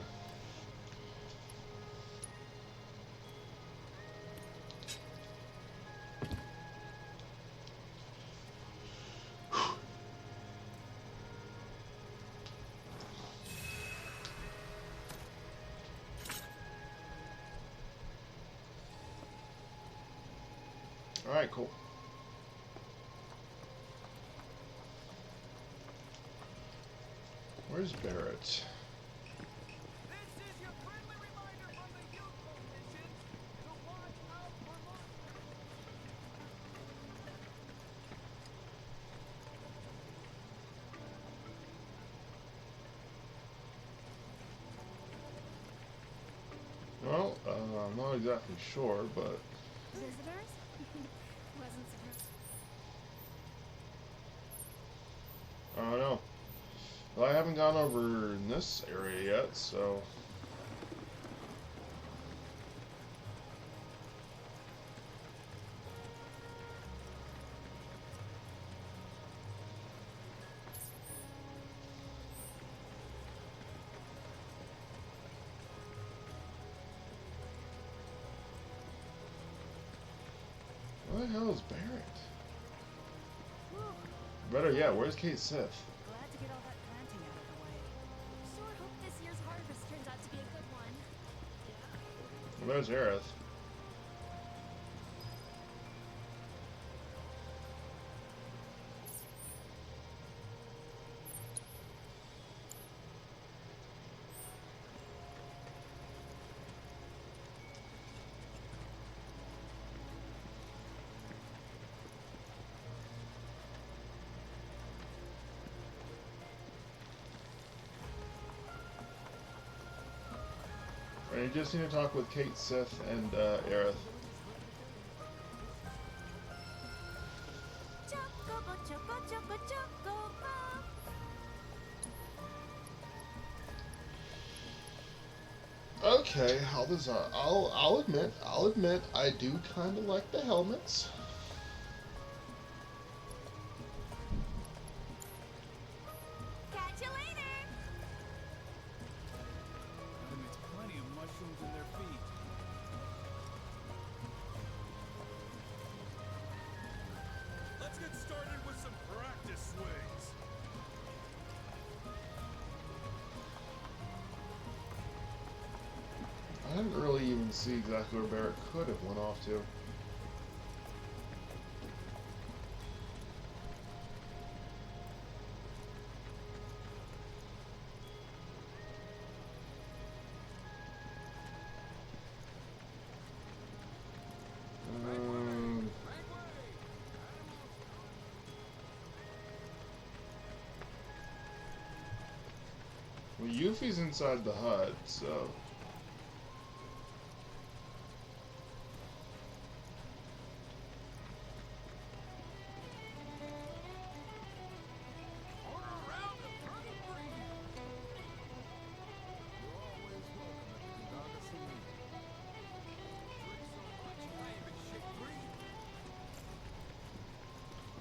All right, cool. Where's Barrett? This is your friendly reminder from the youthful mission to watch out for monsters. Well, I'm not exactly sure, but Visitors? Wasn't supposed. I don't know. Well, I haven't gone over in this area yet, so. Where the hell is Barrett? Better yet, where's Kate Sith? Glad to get all that planting out of the way. Sure hope this year's harvest turns out to be a good one. Well, there's Aerith. And you just need to talk with Kate Sith and Aerith. Chocobo, choco, choco, chocobo. Okay, I'll admit, I do kind of like the helmets. Catch you later. And it's plenty of mushrooms in their feet. Let's get started with some practice swings. and see exactly where Barrett could have went off to. Well, Yuffie's inside the hut, so...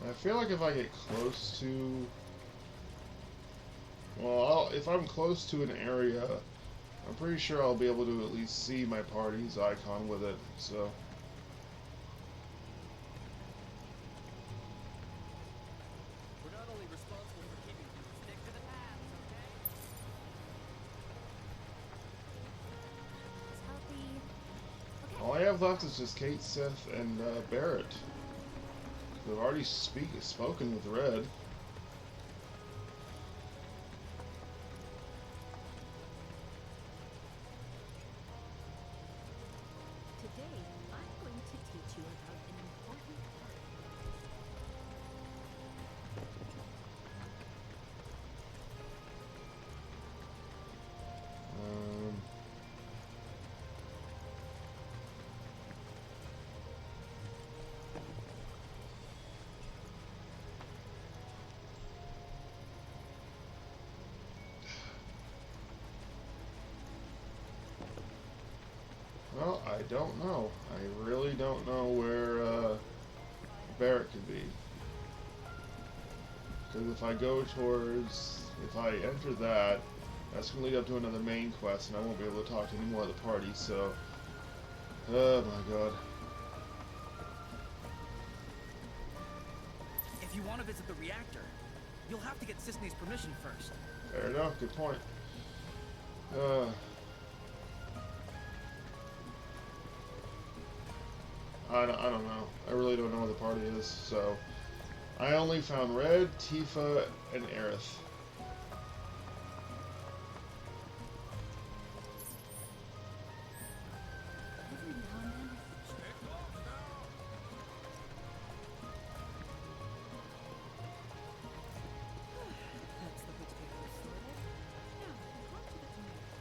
I feel like if I get close to... Well, if I'm close to an area, I'm pretty sure I'll be able to at least see my party's icon with it, so... We're not only responsible for keeping things stick to the paths, okay? All I have left is just Kate, Sith, and Barrett. We've already spoken with Red. Today, I'm going to teach you about an important part. Well, I don't know. I really don't know where Barrett could be. Because if I go towards... If I enter that, that's going to lead up to another main quest, and I won't be able to talk to any more of the party, so... Oh my god. If you want to visit the reactor, you'll have to get Cissney's permission first. Fair enough, good point. I don't know. I really don't know where the party is, so... I only found Red, Tifa, and Aerith. That's the potato sorted. Now, on to the tomatoes.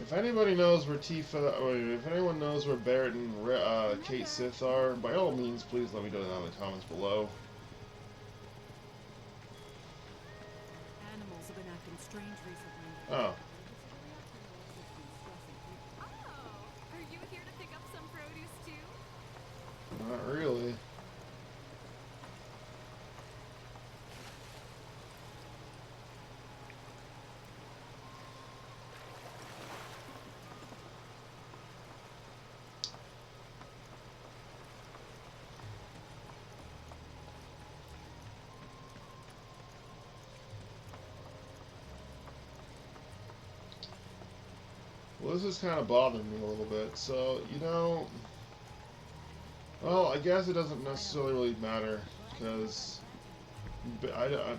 If anybody knows where Tifa, or if anyone knows where Barrett and Kate Sith are, by all means, please let me know down in the comments below. Animals have been acting strange recently. Oh. Oh, are you here to pick up some produce too? Not really. Well, this is kind of bothering me a little bit, so, you know... Well, I guess it doesn't necessarily really matter, because...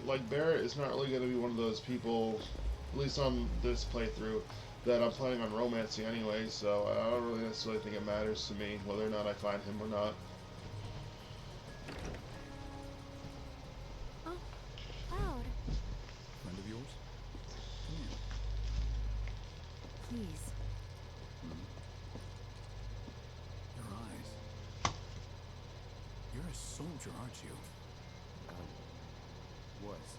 like, Barrett is not really going to be one of those people, at least on this playthrough, that I'm planning on romancing anyway, so I don't really necessarily think it matters to me whether or not I find him or not. Oh, Cloud. Friend of yours? Come here. Please. Your eyes. You're a soldier, aren't you? Was.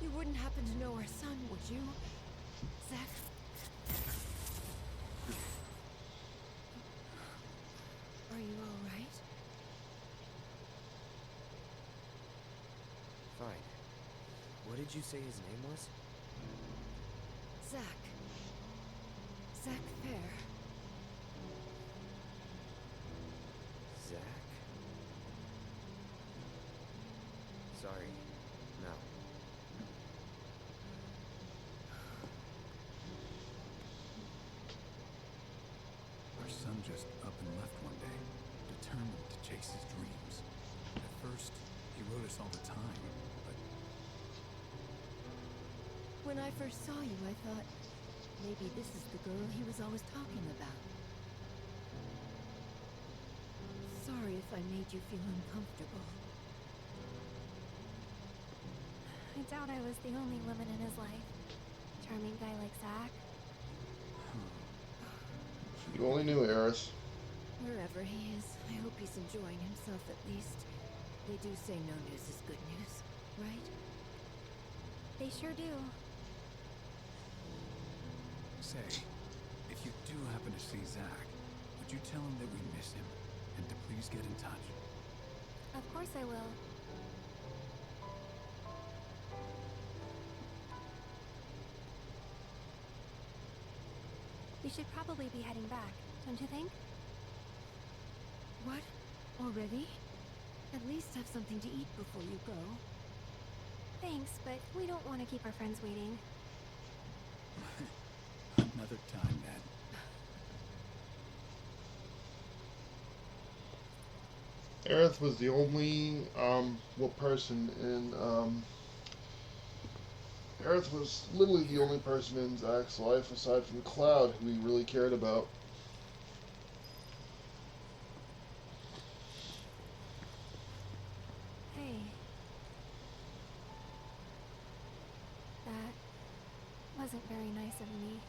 You wouldn't happen to know our son, would you? Zach? Are you all right? Fine. What did you say his name was? Zach. Zach Fair. Zach? Our son just up and left one day, determined to chase his dreams. At first, he wrote us all the time, but When I first saw you, I thought, maybe this is the girl he was always talking about. Sorry if I made you feel uncomfortable. I doubt I was the only woman in his life. Charming guy like Zach. You only knew Eris. Wherever he is, I hope he's enjoying himself at least. They do say no news is good news, right? They sure do. say, if you do happen to see Zach, would you tell him that we miss him, and to please get in touch? Of course I will. We should probably be heading back, don't you think? What? Already? At least have something to eat before you go. Thanks, but we don't want to keep our friends waiting. Another time, then. Aerith was the only, person in, Aerith was literally the only person in Zach's life aside from Cloud who he really cared about. Hey. That wasn't very nice of me.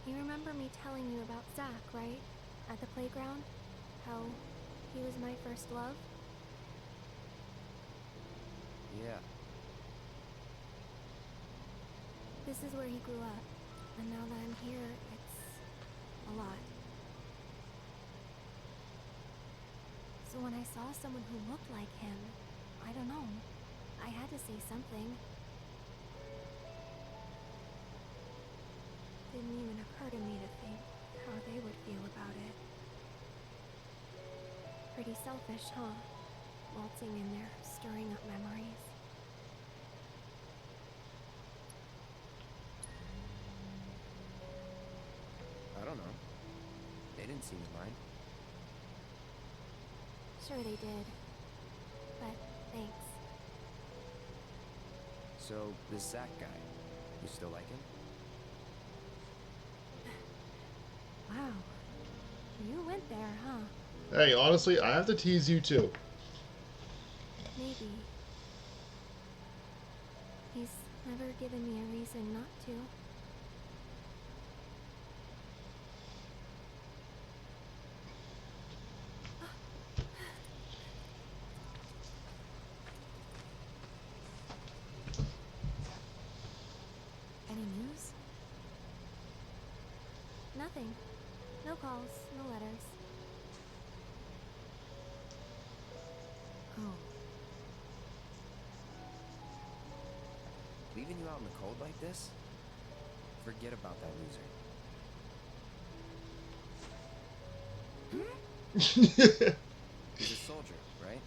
You remember me telling you about Zach, right? At the playground? How he was my first love? Yeah. This is where he grew up, and now that I'm here, it's a lot. So when I saw someone who looked like him, I don't know, I had to say something. Didn't even occur to me to think how they would feel about it. Pretty selfish, huh? Waltzing in there, stirring up memories. I don't know. They didn't seem to mind. Sure they did. But thanks. So, this Zach guy, you still like him? Wow. You went there, huh? Hey, honestly, I have to tease you too. Maybe. He's never given me a reason not to. Any news? Nothing. No calls, no letters. Oh. Leaving you out in the cold like this? Forget about that loser. He's a soldier, right?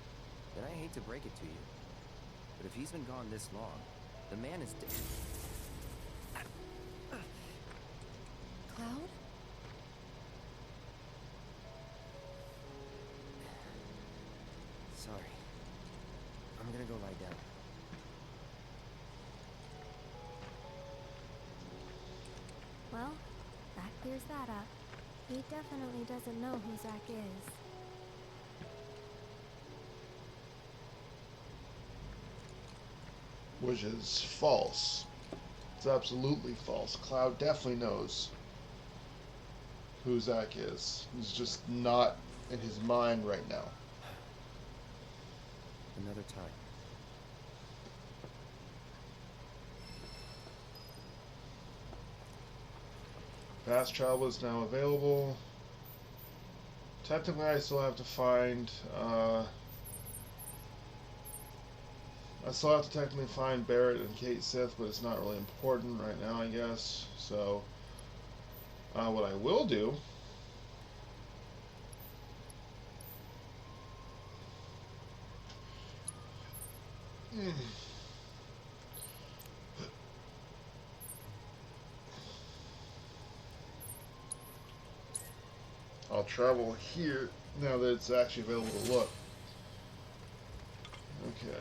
And I hate to break it to you, but if he's been gone this long, the man is dead. Cloud? Sorry. I'm gonna go lie down. Well, that clears that up. He definitely doesn't know who Zach is. Which is false. It's absolutely false. Cloud definitely knows who Zach is. He's just not in his mind right now. Another time. Fast travel is now available. Technically, I still have to find, I still have to technically find Barrett and Kate Sith, but it's not really important right now, I guess. So, what I will do I'll travel here now that it's actually available to look. Okay.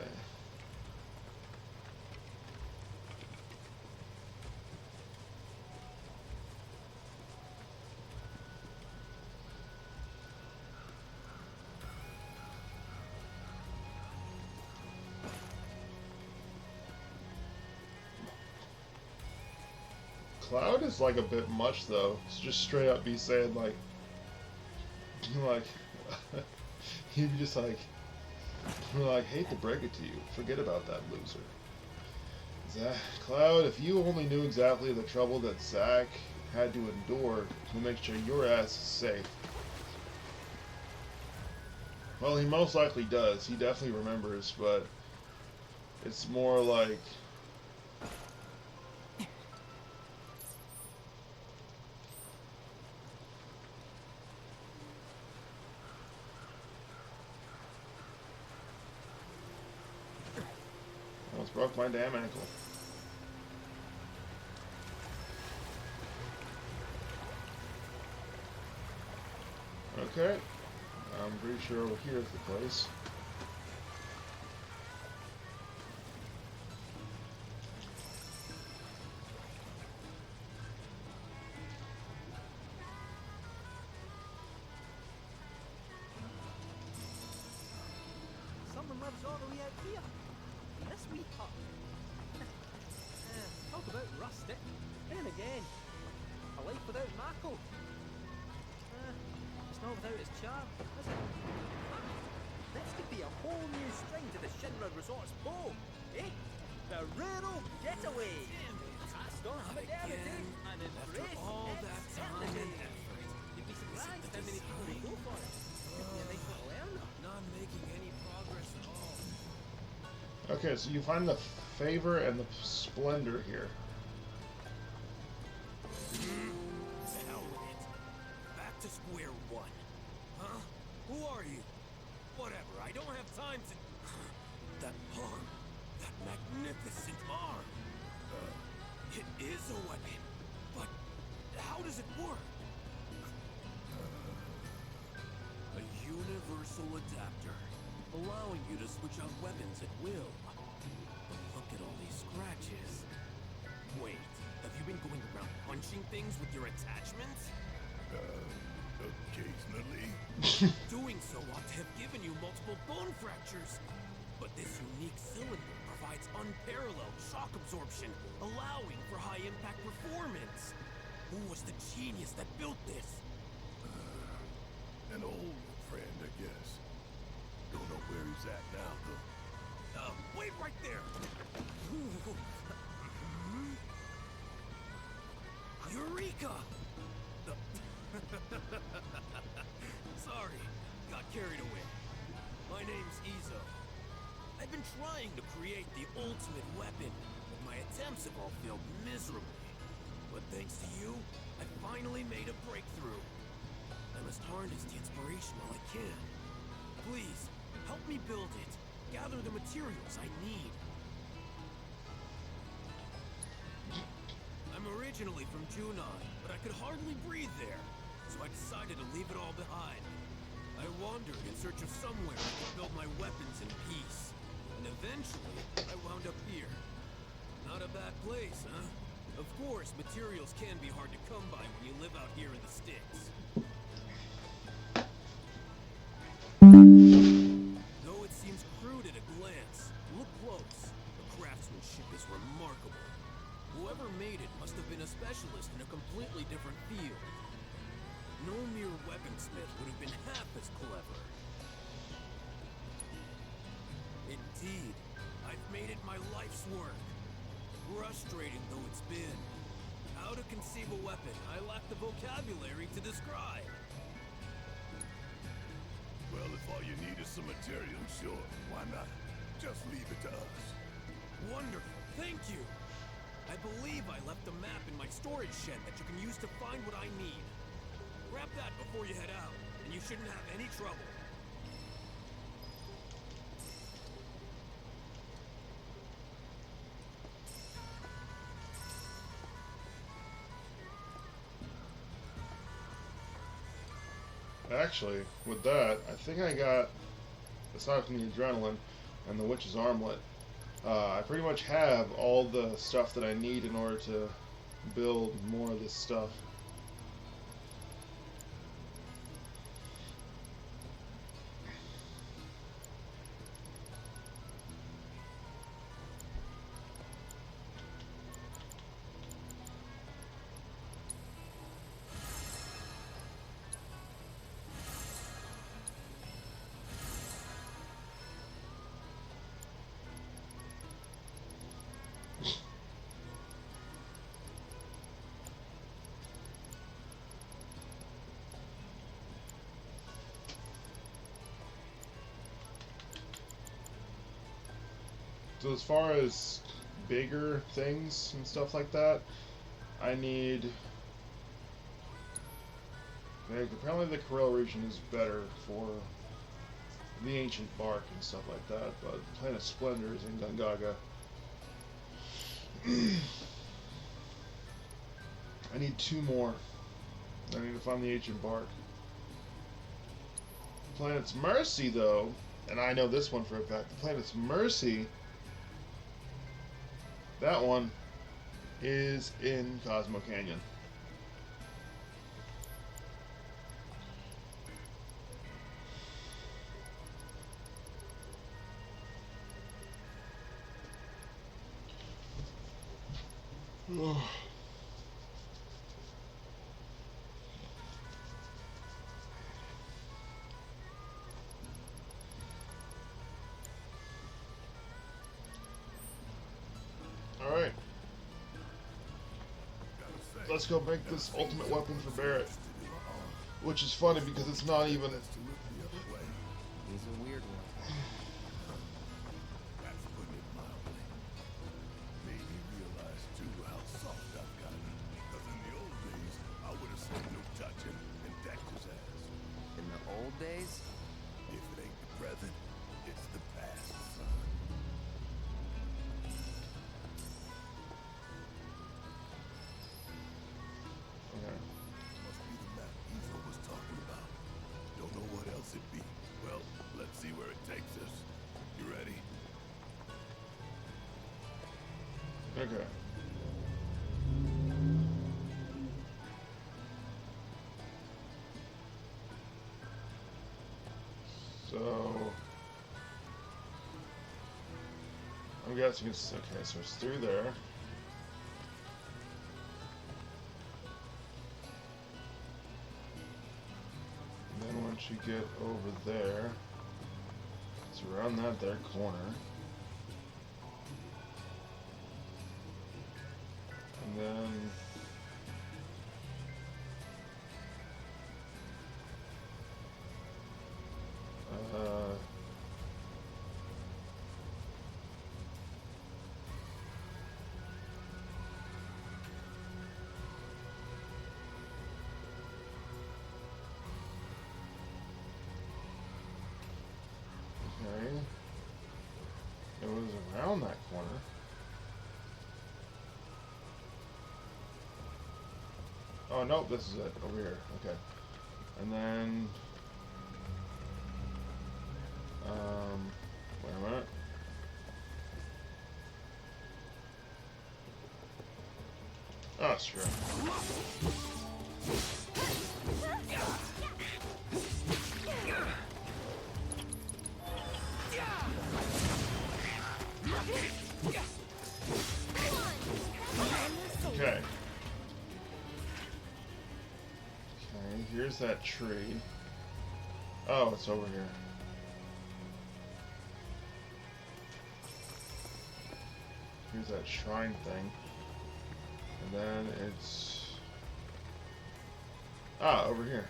Cloud is like a bit much though. It's just straight up be saying like he'd be just like hate to break it to you, forget about that loser. Cloud, if you only knew exactly the trouble that Zack had to endure to make sure your ass is safe. Well, he most likely does. He definitely remembers, but it's more like almost broke my damn ankle. Okay, I'm pretty sure over here is the place. Someone lives all the way out here. In this wee hut. Talk about rustic. Then again, a life without Mako. It's not without its charm, is it? This could be a whole new string to the Shinra Resort's bow, eh? The rural getaway. Passed on modernity and embraced all that time and insanity. effort. You'd be surprised how many people would go for it. It'd be a nice little earner. Not making any progress at all. Okay, so you find the favor and the splendor here. To hell with it. Back to square one. Huh? Who are you? Whatever, I don't have time to... That arm. That magnificent arm. It is a weapon. But how does it work? A universal adapter. Allowing you to switch out weapons at will. But look at all these scratches. Wait, have you been going around punching things with your attachments? Occasionally. Doing so ought to have given you multiple bone fractures. But this unique cylinder provides unparalleled shock absorption, allowing for high-impact performance. Who was the genius that built this? An old friend, I guess. Don't know where he's at now, though. Wait right there! Eureka! Sorry, got carried away. My name's Izo. I've been trying to create the ultimate weapon, but my attempts have all failed miserably. But thanks to you, I finally made a breakthrough. I must harness the inspiration while I can. Please, help me build it. Gather the materials I need. I'm originally from Junon, but I could hardly breathe there, so I decided to leave it all behind. I wandered in search of somewhere I could build my weapons in peace, and eventually I wound up here. Not a bad place, huh? Of course, materials can be hard to come by when you live out here in the sticks. Though it seems crude at a glance, look close. The craftsmanship is remarkable. Whoever made it must have been a specialist in a completely different field. No mere weaponsmith would have been half as clever. Indeed, I've made it my life's work. Frustrating though it's been. How to conceive a weapon I lack the vocabulary to describe. Well, if all you need is some material, sure, why not? Just leave it to us. Wonderful, thank you. I believe I left a map in my storage shed that you can use to find what I need. Grab that before you head out, and you shouldn't have any trouble. Actually, with that, I think I got, aside from the adrenaline and the witch's armlet, I pretty much have all the stuff that I need in order to build more of this stuff. So as far as bigger things and stuff like that, I need... apparently the Corel region is better for the ancient bark and stuff like that, but Planet Splendor is in Gongaga. I need 2 more. I need to find the ancient bark. Planet's Mercy, though, and I know this one for a fact, the Planet's Mercy, that one is in Cosmo Canyon. Alright. Let's go make this ultimate weapon for Barrett. Which is funny because it's not even... He's a weird one. That's putting it mildly. Made me realize too how soft I've gotten. Because in the old days, I would have said no touching and decked his ass. In the old days? If it ain't the present, it's the past, son. Must be the map Ezo was talking about. Don't know what else it be. Well, let's see where it takes us. You ready? Okay. So... I'm guessing it's... okay, so it's through there. And then once you get over there, it's around that there corner. And then... okay. It was around that corner. Oh, nope, this is it, over here, okay. And then... wait a minute. Oh, sure. Okay. Okay, here's that tree. Oh, it's over here. Here's that shrine thing. And then it's... ah, over here.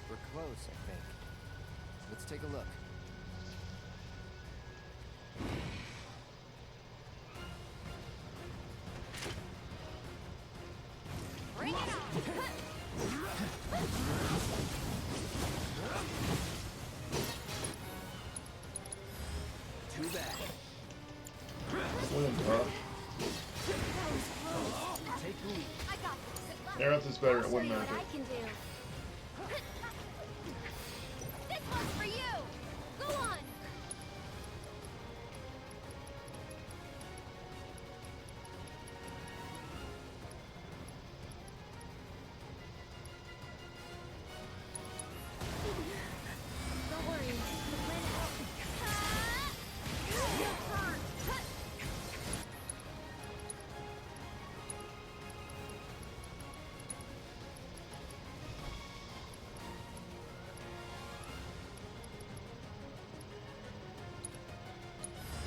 We're close, I think. Let's take a look. Bring it on! Too bad. Win, bro. Take Take the lead. I got this. Aerith is better at I'll wind show you what magic. I can do. This one's for you. Go on. Don't worry. The planet will... Your turn.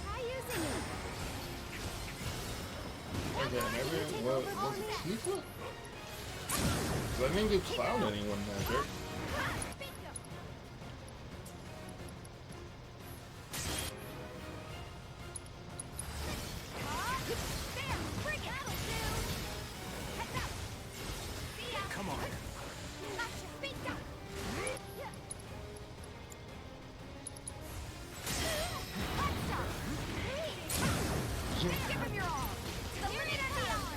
Try using it. Again, was it Tifa? 'Cause I didn't give Cloud anyone magic. Come on. Give him your all. The limit and beyond.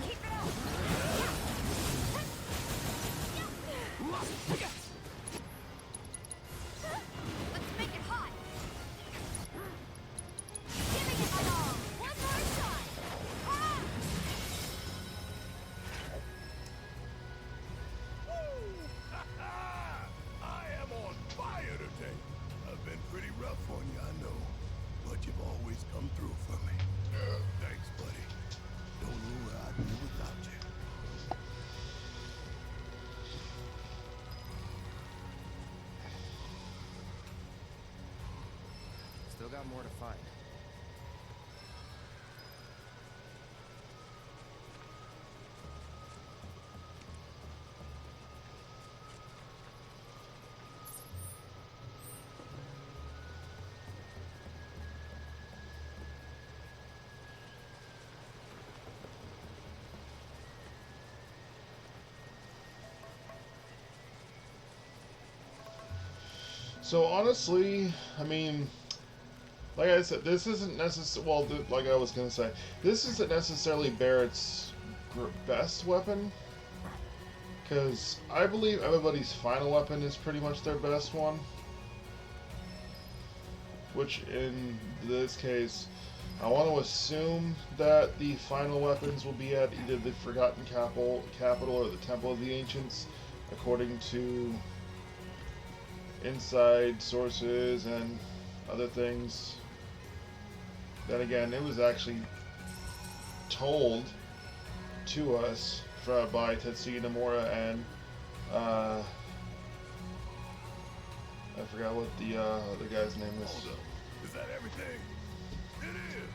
Keep it up. Let's make it hot. Giving it my all. One more shot. I am on fire today. I've been pretty rough on you, I know. But you've always come through for me. Thanks, buddy. Don't know where I'd be without you. Still got more to find. So honestly, I mean, like I said, this isn't necessarily, well, like I was gonna say, this isn't necessarily Barrett's best weapon, because I believe everybody's final weapon is pretty much their best one, which in this case, I want to assume that the final weapons will be at either the Forgotten Capital or the Temple of the Ancients, according to inside sources and other things. Then again, it was actually told to us by Tetsuya Nomura and I forgot what the guy's name is. Hold up. Is that everything? It is.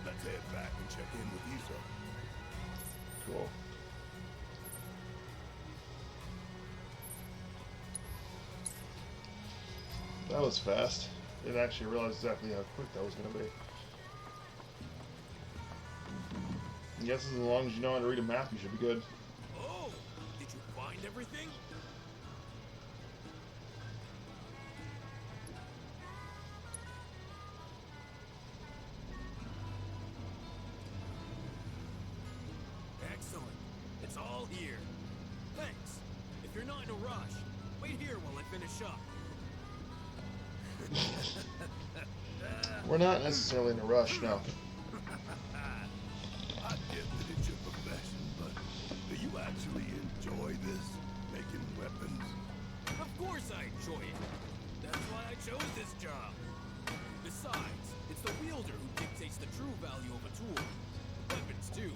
Let's head back and check in with Issa. Cool. That was fast. Didn't actually realize exactly how quick that was going to be. I guess as long as you know how to read a map, you should be good. Oh, did you find everything? Excellent. It's all here. Thanks. If you're not in a rush, wait here while I finish up. We're not necessarily in a rush, no. I get that it's your profession, but do you actually enjoy this? Making weapons? Of course I enjoy it. That's why I chose this job. Besides, it's the wielder who dictates the true value of a tool. Weapons, too.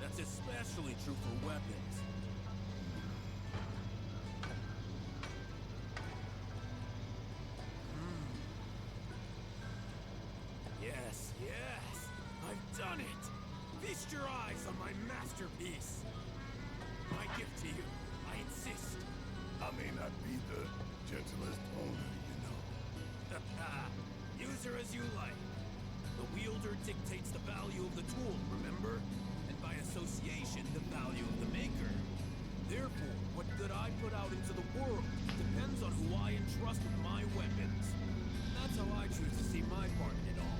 That's especially true for weapons. Yes, yes! I've done it! Feast your eyes on my masterpiece! My gift to you, I insist. I may not be the gentlest owner, you know. Use her as you like. The wielder dictates the value of the tool, remember? And by association, the value of the maker. Therefore, what good I put out into the world depends on who I entrust with my weapons. That's how I choose to see my part in it all.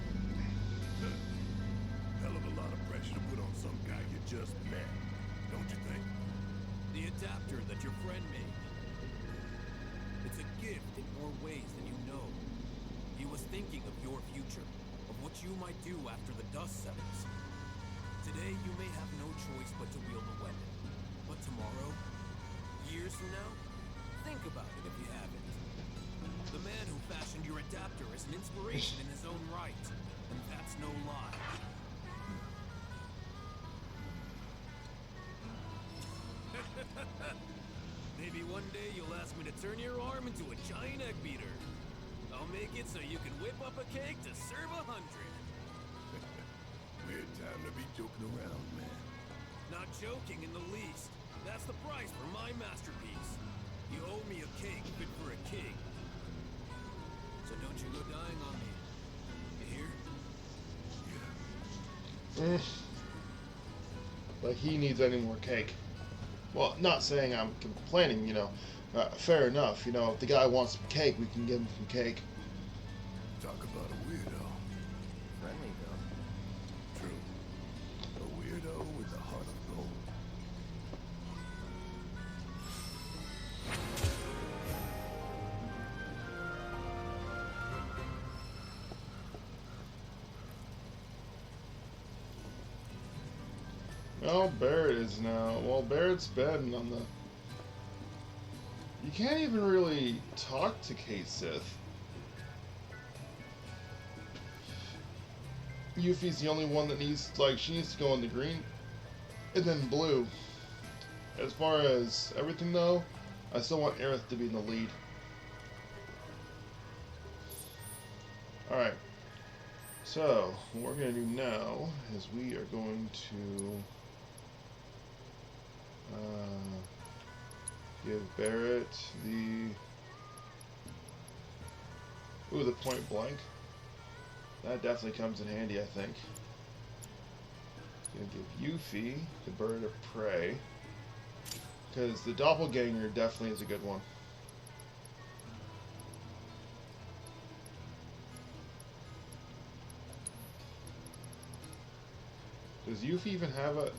should have put on some guy you just met. Don't you think? The adapter that your friend made. It's a gift in more ways than you know. He was thinking of your future, of what you might do after the dust settles. Today, you may have no choice but to wield a weapon. But tomorrow, years from now, think about it if you haven't. The man who fashioned your adapter is an inspiration in his own right, and that's no lie. Maybe one day you'll ask me to turn your arm into a giant egg beater. I'll make it so you can whip up a cake to serve 100. Weird time to be joking around, man. Not joking in the least. That's the price for my masterpiece. You owe me a cake fit for a king. So don't you go dying on me. You hear? Like he needs any more cake. Well, not saying I'm complaining, you know. Fair enough, you know, if the guy wants some cake, we can give him some cake. Talk about a weirdo. Friendly, though. True. A weirdo with a heart of gold. Well, Barrett is now. Well, Barrett's been on the. You can't even really talk to Kate Sith. Yuffie's the only one that needs, like, she needs to go on the green and then blue. As far as everything, though, I still want Aerith to be in the lead. Alright. So, what we're going to do now is we are going to give Barrett the point blank. That definitely comes in handy, I think. Gonna give Yuffie the bird of prey, because the doppelganger definitely is a good one. Does Yuffie even have a...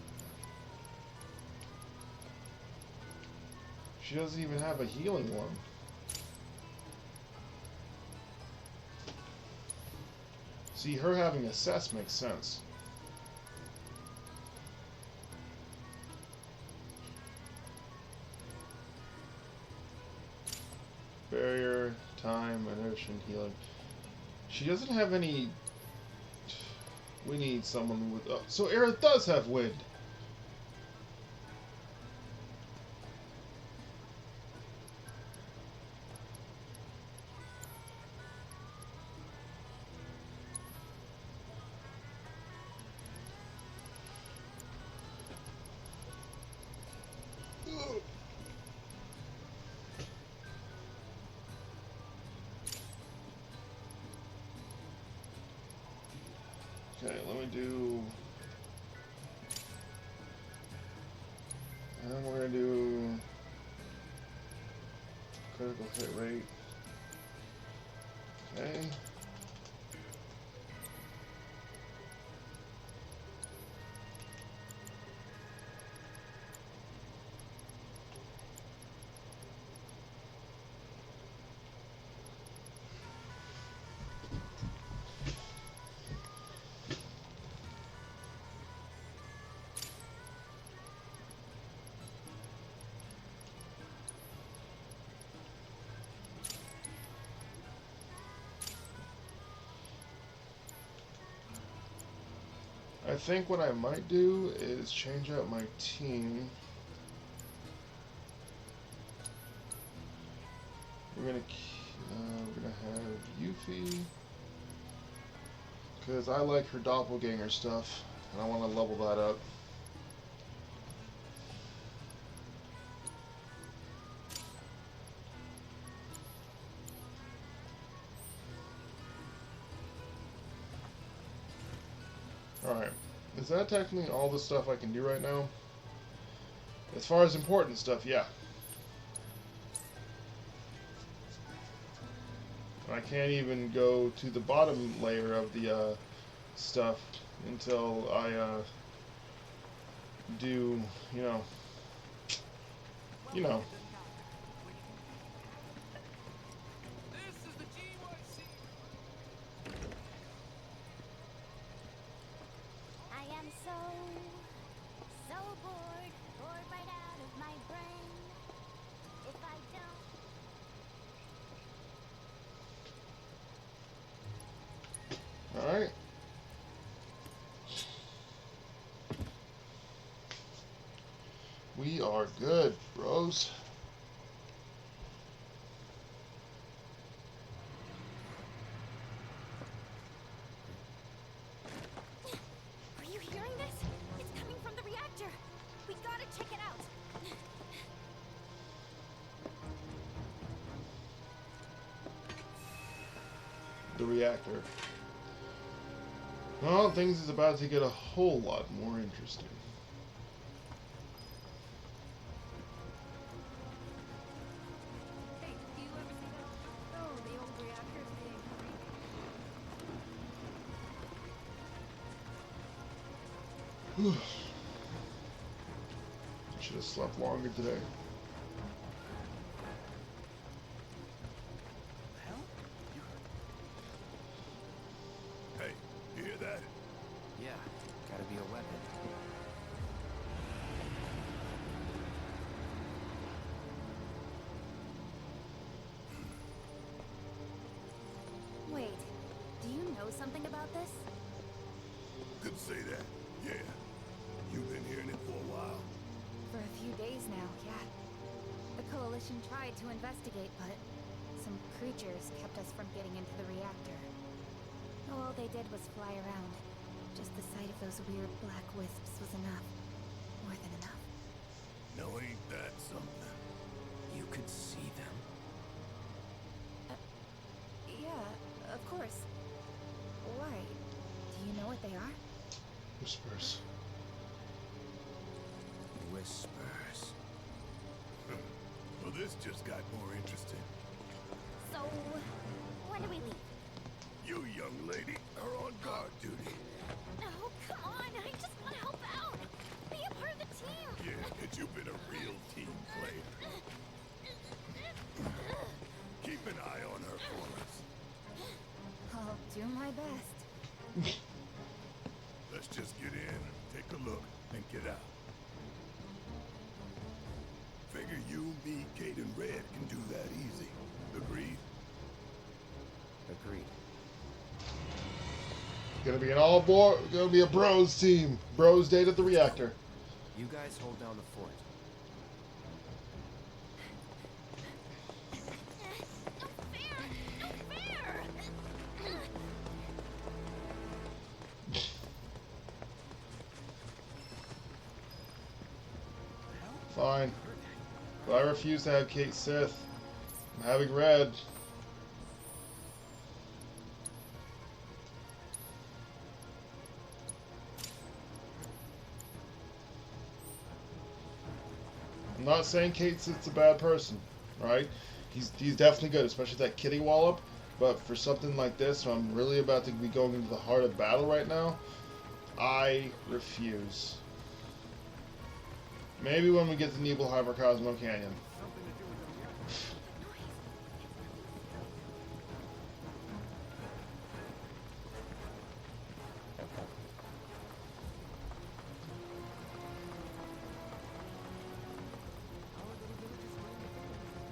She doesn't even have a healing one. See, her having assess makes sense. Barrier, time, inertia, and healing. She doesn't have any... We need someone with... so Aerith does have wind. Okay, let me do... And we're going to do... Critical hit rate. Okay. I think what I might do is change out my team. We're gonna have Yuffie, because I like her doppelganger stuff, and I want to level that up. Alright, is that technically all the stuff I can do right now? As far as important stuff, yeah. I can't even go to the bottom layer of the stuff until I do, you know. I am so bored, bored right out of my brain. If I don't. All right. We are good, bros. Are you hearing this? It's coming from the reactor. We gotta check it out. The reactor. Well, things is about to get a whole lot more interesting. Hey, do you ever see that? Oh, the old reactor's being creepy. Should have slept longer today. Hey, you hear that? Yeah, gotta be a weapon. Wait, do you know something about this? Could say that. Yeah. You've been hearing it for a while. For a few days now, yeah. The Coalition tried to investigate, but some creatures kept us from getting into the reactor. All they did was fly around. Just the sight of those weird black wisps was enough. More than enough. Now ain't that something? You could see them. Yeah, of course. Why? Do you know what they are? Whispers. Whispers. Well, this just got more interesting. So, when do we leave? You, young lady, are on guard duty. No, come on, I just want to help out. Be a part of the team. Yeah, 'cause you've been a real team player. Keep an eye on her for us. I'll do my best. Let's just get in, take a look, and get out. Figure you, me, Kate, and Red can do that easy. Agreed? Agreed. Gonna be an gonna be a bros team. Bros date at the reactor. You guys hold down the fort. No fair! No fair! Fine. But I refuse to have Kate Sith. I'm having Red. I'm not saying Kate Sith's a bad person, right? He's definitely good, especially that kitty wallop. But for something like this, when I'm really about to be going into the heart of battle right now, I refuse. Maybe when we get to Nibelheimer Cosmo Canyon.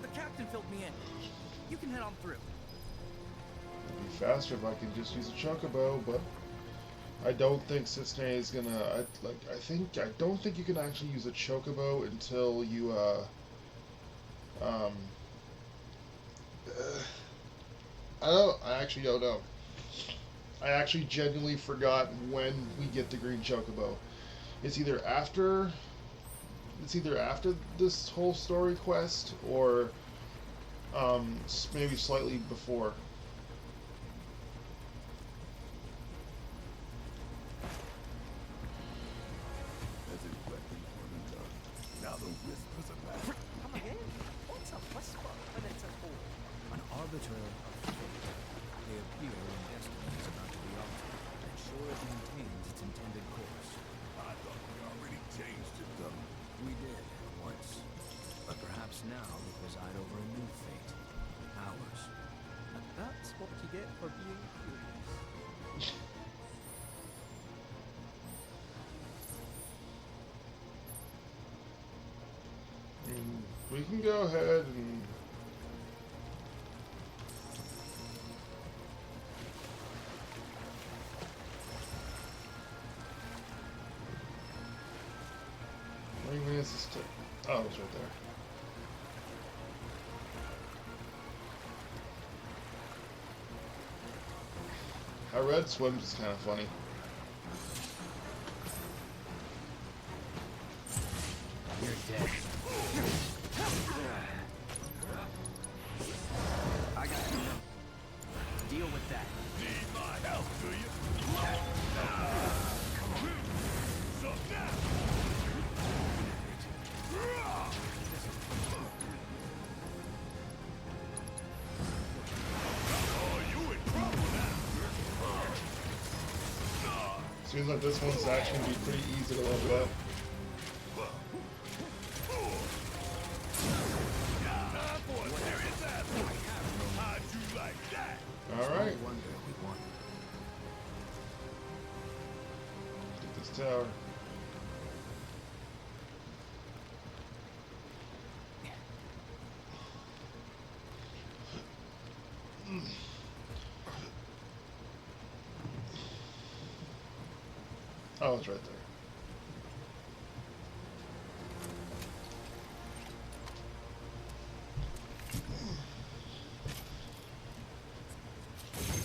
The captain filled me in. You can head on through. It'd be faster if I could just use a chocobo, but I don't think Cisne is gonna. I don't think you can actually use a chocobo until you I actually don't know. I actually genuinely forgot when we get the green chocobo. It's either after this whole story quest or maybe slightly before. As if weapons weren't done. Now the whispers are back. Come again? What's a whisper when it's a fool? An arbiter of fate. They appear when destiny is about to be altered, and sure it maintains its intended course. I thought we already changed get for being curious. We can go ahead and... Where even is this? Oh, it's right there. How Red swims is kind of funny. You're dead. I got you. Deal with that. Need my help, do you? Come on. So now. Oh, you in trouble now. Seems like this one's actually going to be pretty easy to level up. Time for a serious answer. How'd you like that? Alright. No wonder we won. Get this tower. Oh, it's right there.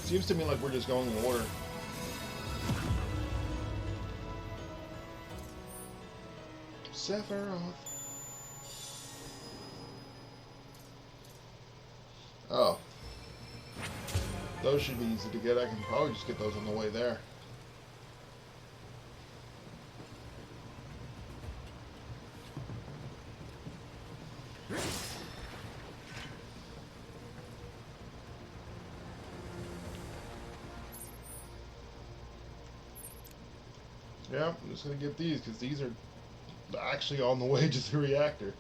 Seems to me like we're just going in order. Sephiroth. Oh. Those should be easy to get. I can probably just get those on the way there. Yeah, I'm just gonna get these because these are actually on the way to the reactor.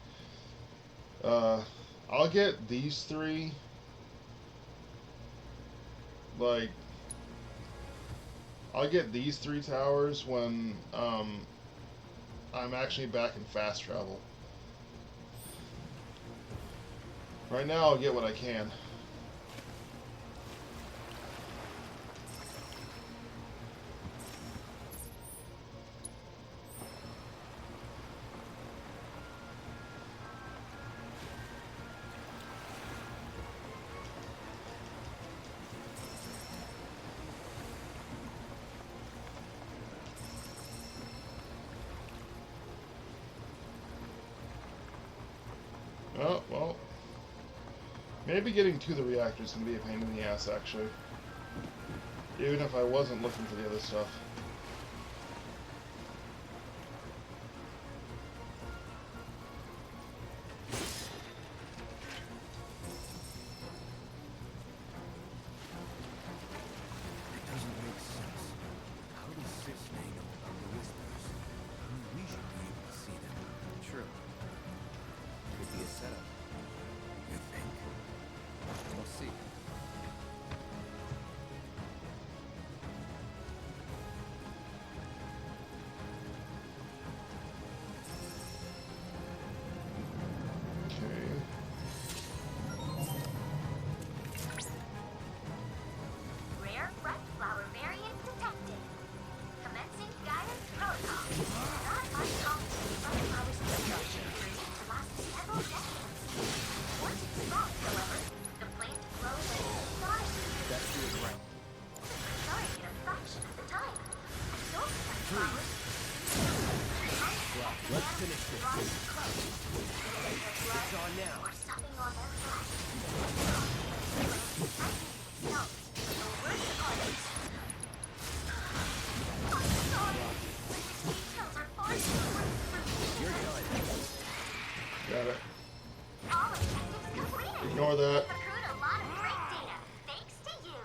I'll get these three. Like, I'll get these 3 towers when I'm actually back in fast travel. Right now, I'll get what I can. Oh, well. Maybe getting to the reactor is going to be a pain in the ass, actually. Even if I wasn't looking for the other stuff. It doesn't make sense. How does Sisney know about the whispers? I mean, we should be able to see them. True. Could be a setup. You think? We'll see. Okay. Rare front flower variant detected. Commencing guidance protocol. Not uncommon for front flowers distribution period to last several decades. Once exposed, however, the plant grows at an astonishing rate. That's the ground. Starting at a fraction of the time. Those front flowers. Let's finish this. It's on now. Or something on their flesh. No, the worst part is... I'm sorry, but the details are far too important for me. You're done. Got it. All objectives completed. Ignore that. Accrued a lot of great data, thanks to you.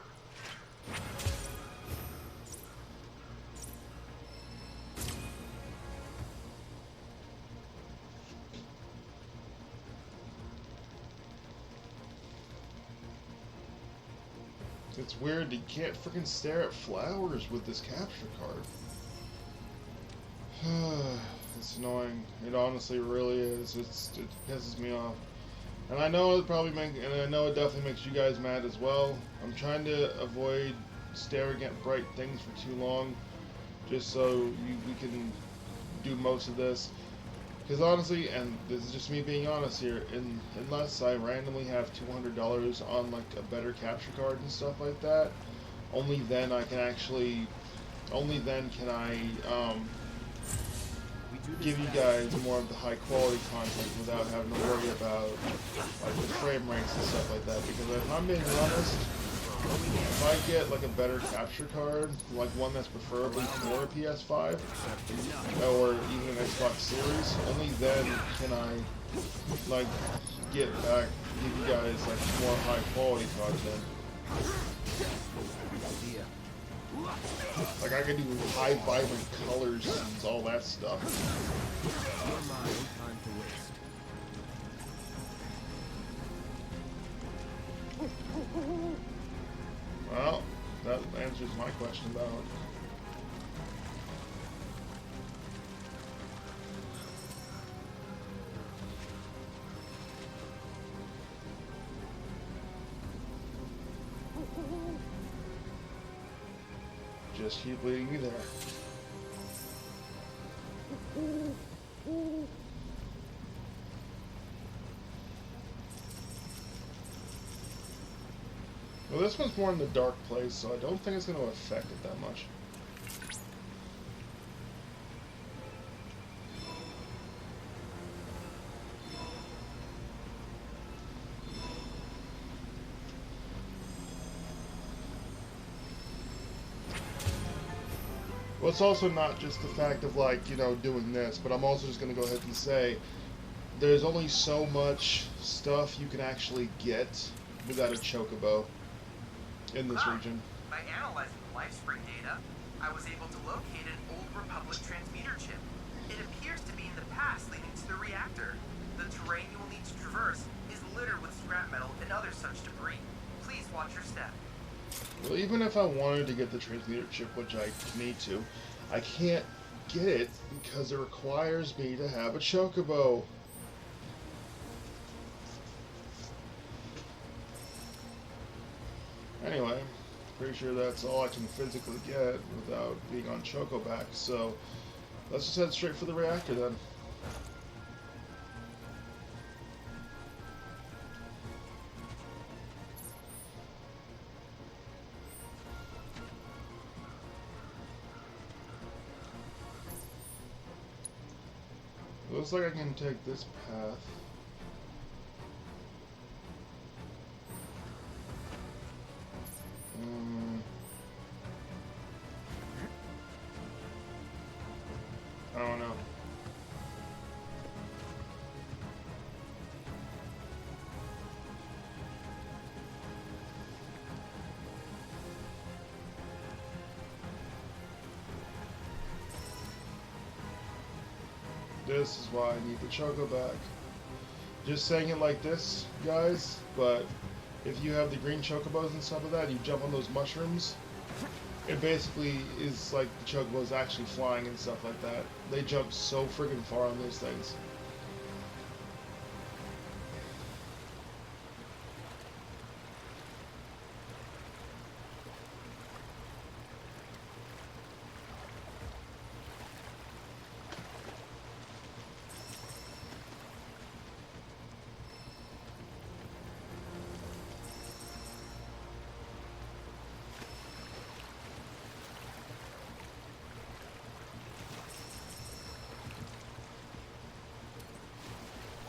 It's weird, you can't freaking stare at flowers with this capture card. It's annoying. It honestly really is. It pisses me off. And I know it definitely makes you guys mad as well. I'm trying to avoid staring at bright things for too long, just so we can do most of this. Because honestly, and this is just me being honest here, unless I randomly have $200 on like a better capture card and stuff like that, only then can I give you guys more of the high quality content without having to worry about like the frame rates and stuff like that. Because if I'm being honest, if I get like a better capture card, like one that's preferably for a PS5 or even an Xbox Series, only then can I like give you guys like more high quality content. Like I can do high vibrant colors and all that stuff. Well, that answers my question about it. Just keep leading me there. Well, this one's more in the dark place, so I don't think it's going to affect it that much. Well, it's also not just the fact of, like, you know, doing this, but I'm also just going to go ahead and say there's only so much stuff you can actually get without a chocobo in this region. By analyzing the LifeSpring data, I was able to locate an old Republic transmitter chip. It appears to be in the pass leading to the reactor. The terrain you will need to traverse is littered with scrap metal and other such debris. Please watch your step. Well, even if I wanted to get the transmitter chip, which I need to, I can't get it because it requires me to have a chocobo. Anyway, pretty sure that's all I can physically get without being on Chocoback, so let's just head straight for the reactor then. Looks like I can take this path. I don't know. This is why I need the Chocoback. Just saying it like this, guys, but if you have the green chocobos and stuff like that, you jump on those mushrooms, it basically is like the chocobos actually flying and stuff like that. They jump so friggin' far on those things.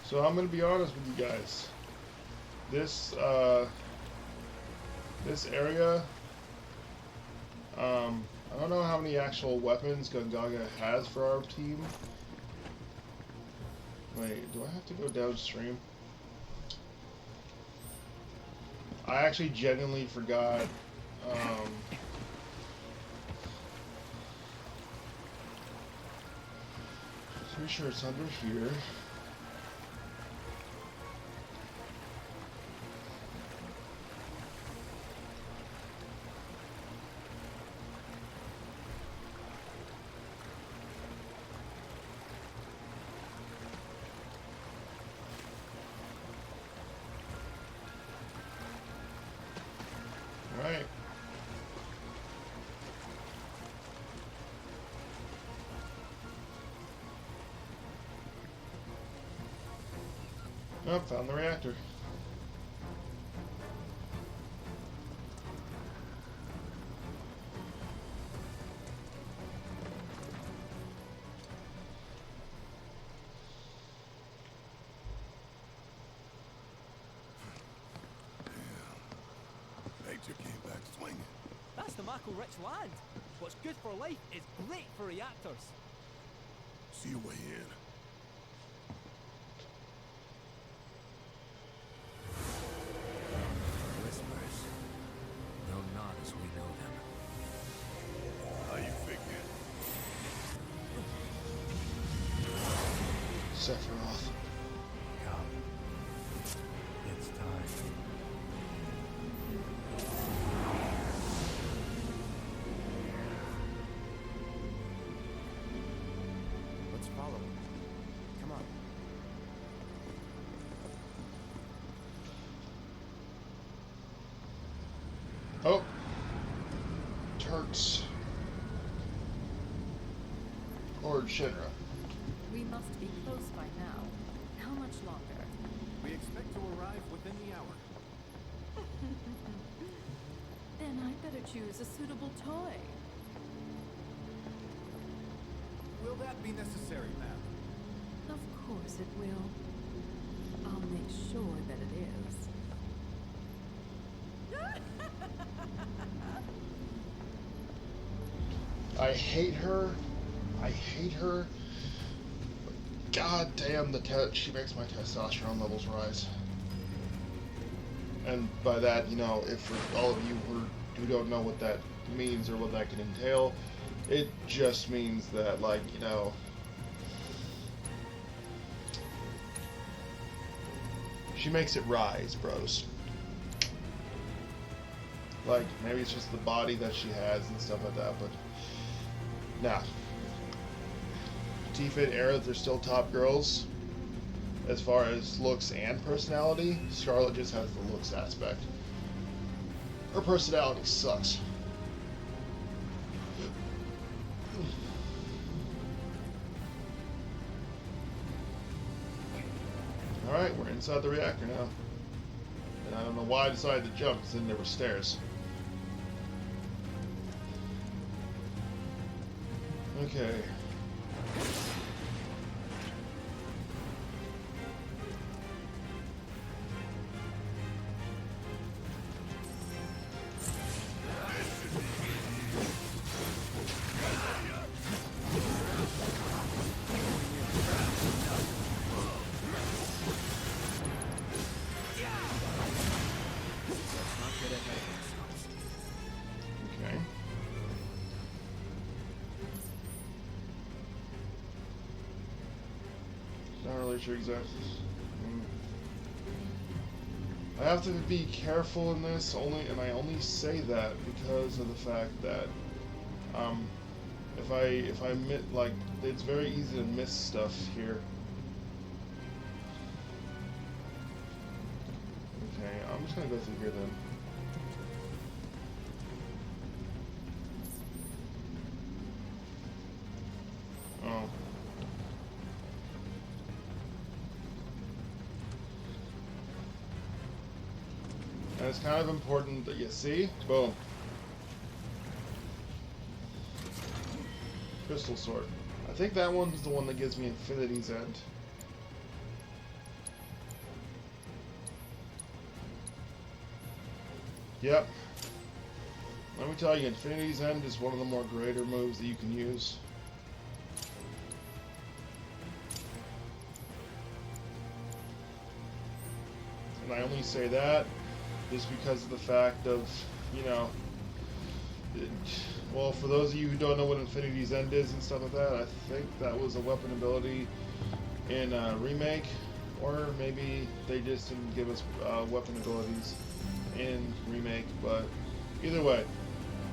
So I'm gonna be honest with you guys. This this area, I don't know how many actual weapons Gongaga has for our team. Wait, do I have to go downstream? I actually genuinely forgot. Pretty sure it's under here. Oh, found the reactor. Nature came back swinging. That's the mackerel-rich land. What's good for life is great for reactors. See your way in. Whispers. Though not as we know them. How you figure? Sephiroth. Come. It's time. Let's follow him. Come on. Oh. Turks. Lord Shinra. We must be close by now. How much longer? We expect to arrive within the hour. Then I'd better choose a suitable toy. Will that be necessary, ma'am? Of course it will. I'll make sure that it is. I hate her. I hate her. But God damn, she makes my testosterone levels rise. And by that, you know, if for all of you who don't know what that means or what that can entail, it just means that, like, you know, she makes it rise, bros. Like, maybe it's just the body that she has and stuff like that, but nah. Tifa and Aerith are still top girls as far as looks and personality. Scarlet just has the looks aspect. Her personality sucks. Alright, we're inside the reactor now. And I don't know why I decided to jump, because then there were stairs. Okay. Okay. Not really sure exactly. I have to be careful in this and I only say that because of the fact that if I like, it's very easy to miss stuff here. Okay, I'm just gonna go through here then. Oh. And it's kind of important that you see, boom. Crystal Sword. I think that one's the one that gives me Infinity's End. Yep. Let me tell you, Infinity's End is one of the more greater moves that you can use. And I only say that just because of the fact of, you know, well, for those of you who don't know what Infinity's End is and stuff like that, I think that was a weapon ability in Remake, or maybe they just didn't give us weapon abilities in Remake, but either way,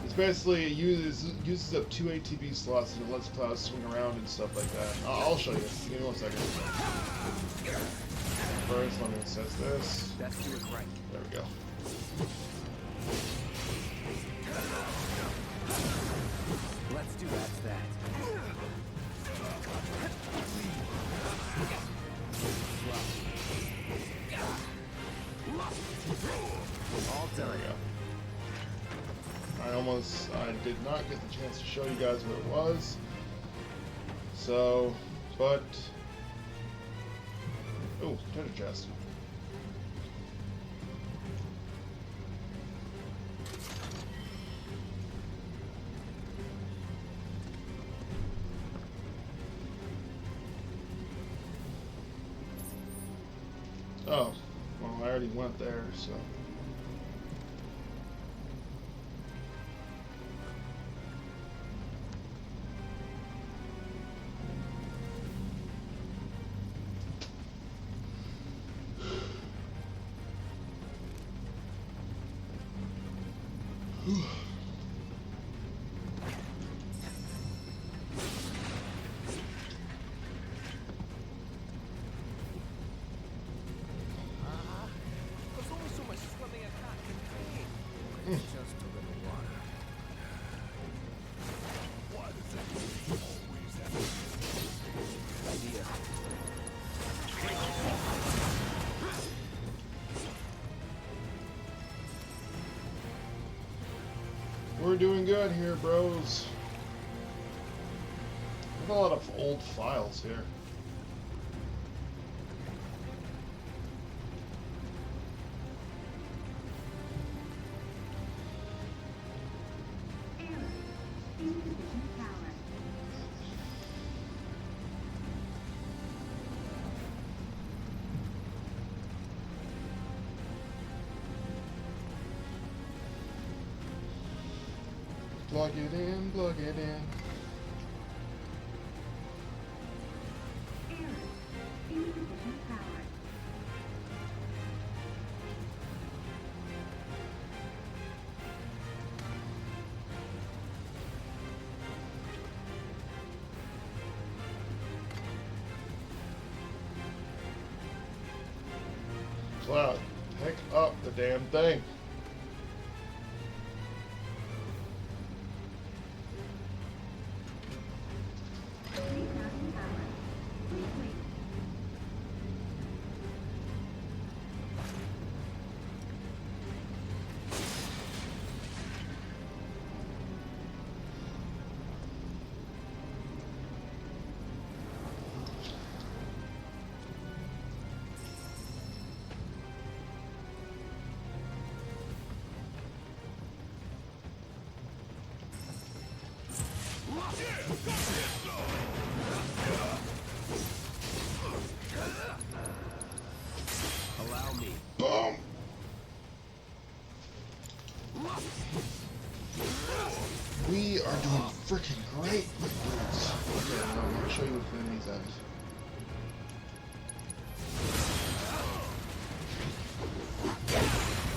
it's basically, it uses up 2 ATB slots and it lets Cloud swing around and stuff like that. I'll show you. Give me 1 second. First, let me assess this. That's do it right. There we go. Let's do that. All There done. we go. I did not get the chance to show you guys what it was. So, but, oh, treasure chest. Oh, well, I already went there, so. There's only so much swimming a cat can take. It's just a little water. Why does everything always have to be Idea. We're doing good here, bros. There's a lot of old files here. Plug it in, plug it in. Cloud, pick up the damn thing. Allow me. Boom! We are doing freaking great, my dudes. Okay, now I'm gonna show you what the enemy's at.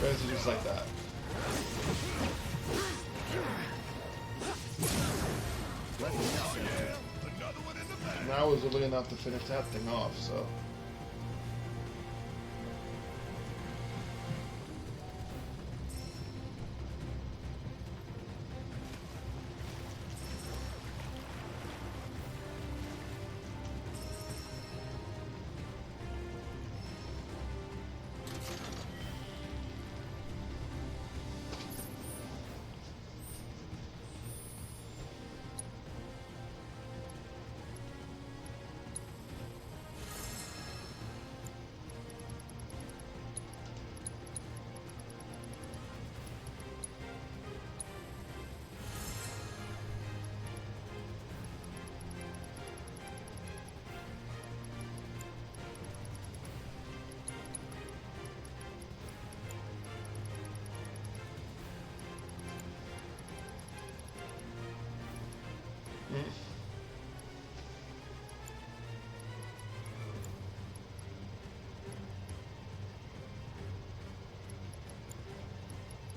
Guys, just like that. And that was really enough to finish that thing off, so.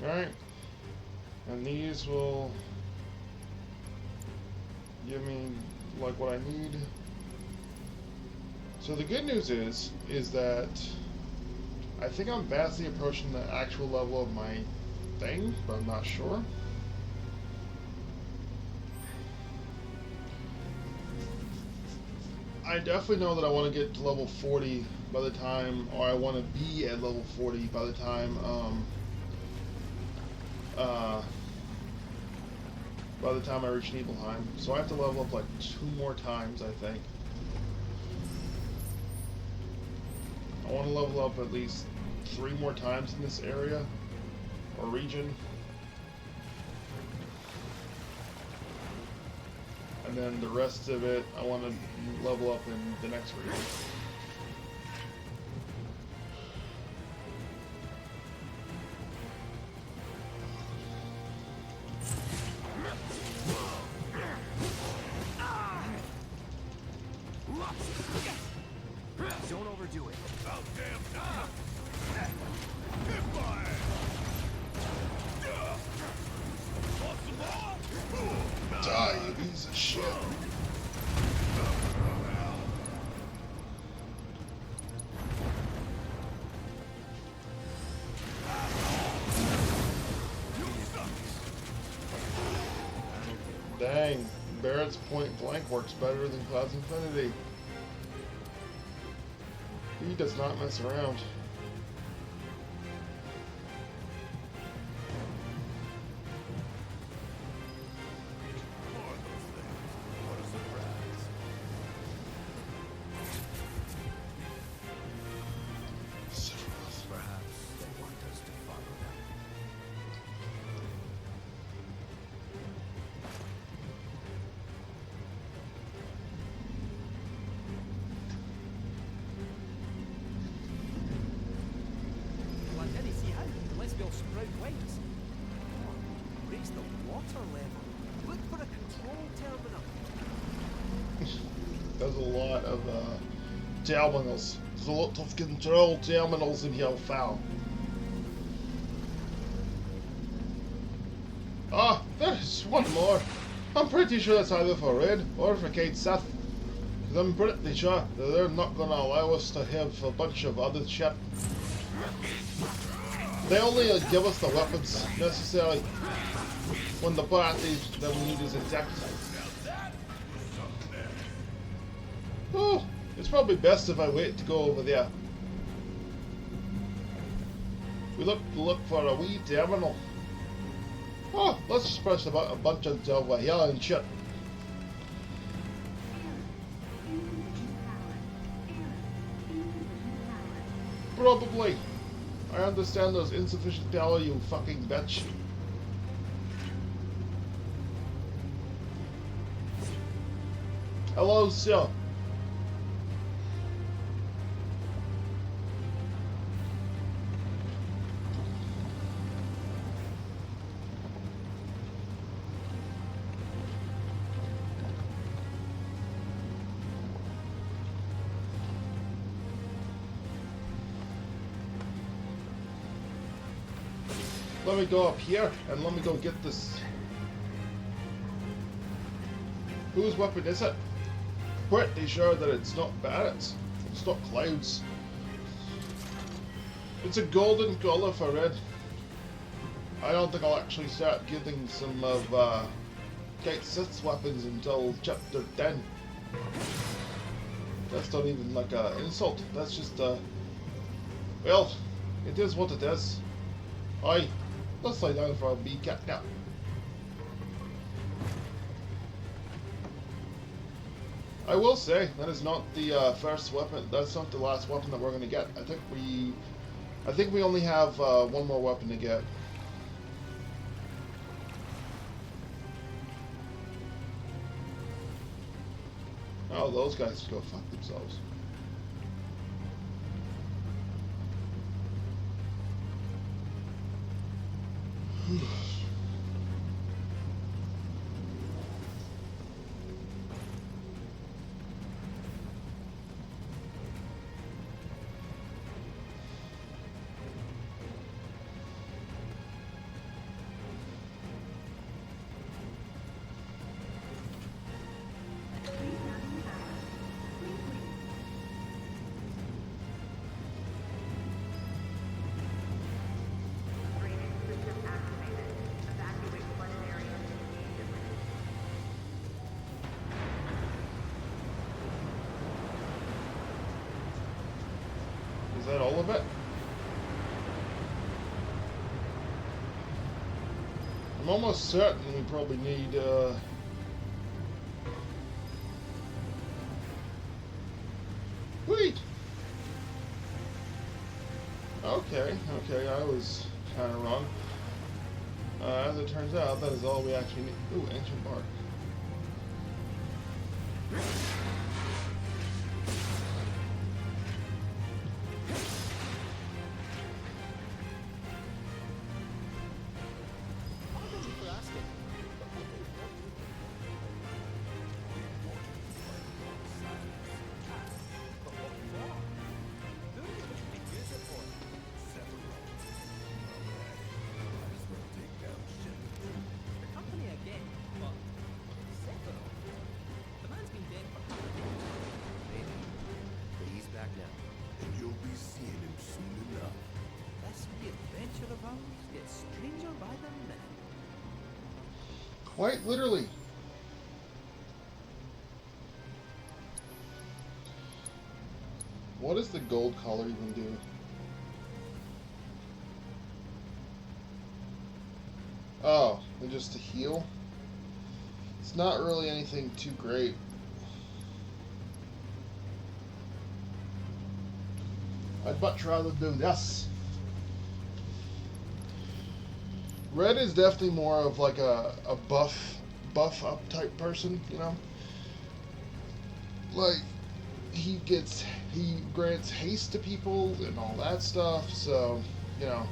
Alright, and these will give me like what I need. So the good news is that I think I'm vastly approaching the actual level of my thing, but I'm not sure. I definitely know that I want to get to level 40 by the time, or I want to be at level 40 by the time, I reach Nibelheim. So I have to level up like 2 more times, I think. I want to level up at least 3 more times in this area, or region. And then the rest of it, I want to level up in the next region. Don't overdo it. About damn time! Hit fire! Want some more? Die, you piece of shit. Dang, Barrett's point blank works better than Cloud's Infinity. He does not mess around. More of those things. What a surprise. Perhaps they want us to follow them. Well, I didn't see how, unless we'll sprout wings. Raise the water level. Look for a control terminal. There's a lot of terminals. There's a lot of control terminals in here, foul. Ah, there's one more. I'm pretty sure that's either for Red or for Kate Seth. Because I'm pretty sure that they're not going to allow us to have a bunch of other shit. They only give us the weapons necessarily when the party that we need is intact. Oh, it's probably best if I wait to go over there. We look for a wee terminal. Oh, let's just press about a bunch of over here and shit. Probably. I understand there's insufficient power, you fucking bitch. Hello, sir. Let me go up here and let me go get this. Whose weapon is it? Pretty sure that it's not Barrett's. It's not Cloud's. It's a golden color for Red. I don't think I'll actually start getting some of Kate Sith's weapons until chapter 10. That's not even like an insult. That's just well, it is what it is. Aye. Let's lay down for a wee cat nap. I will say that is not the first weapon. That's not the last weapon that we're going to get. I think we only have one more weapon to get. Oh, those guys go fuck themselves. I'm almost certain we probably need, wait! Okay, I was kind of wrong. As it turns out, that is all we actually need. Ooh, ancient bark. Quite literally. What does the gold collar even do? Oh, and just to heal? It's not really anything too great. I'd much rather do this. Red is definitely more of like a buff up type person, you know? Like, he grants haste to people and all that stuff, so, you know.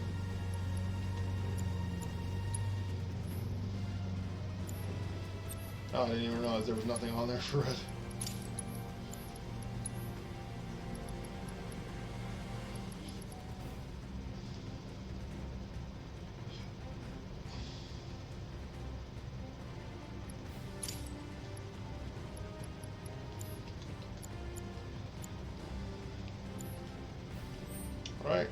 Oh, I didn't even realize there was nothing on there for Red. Right.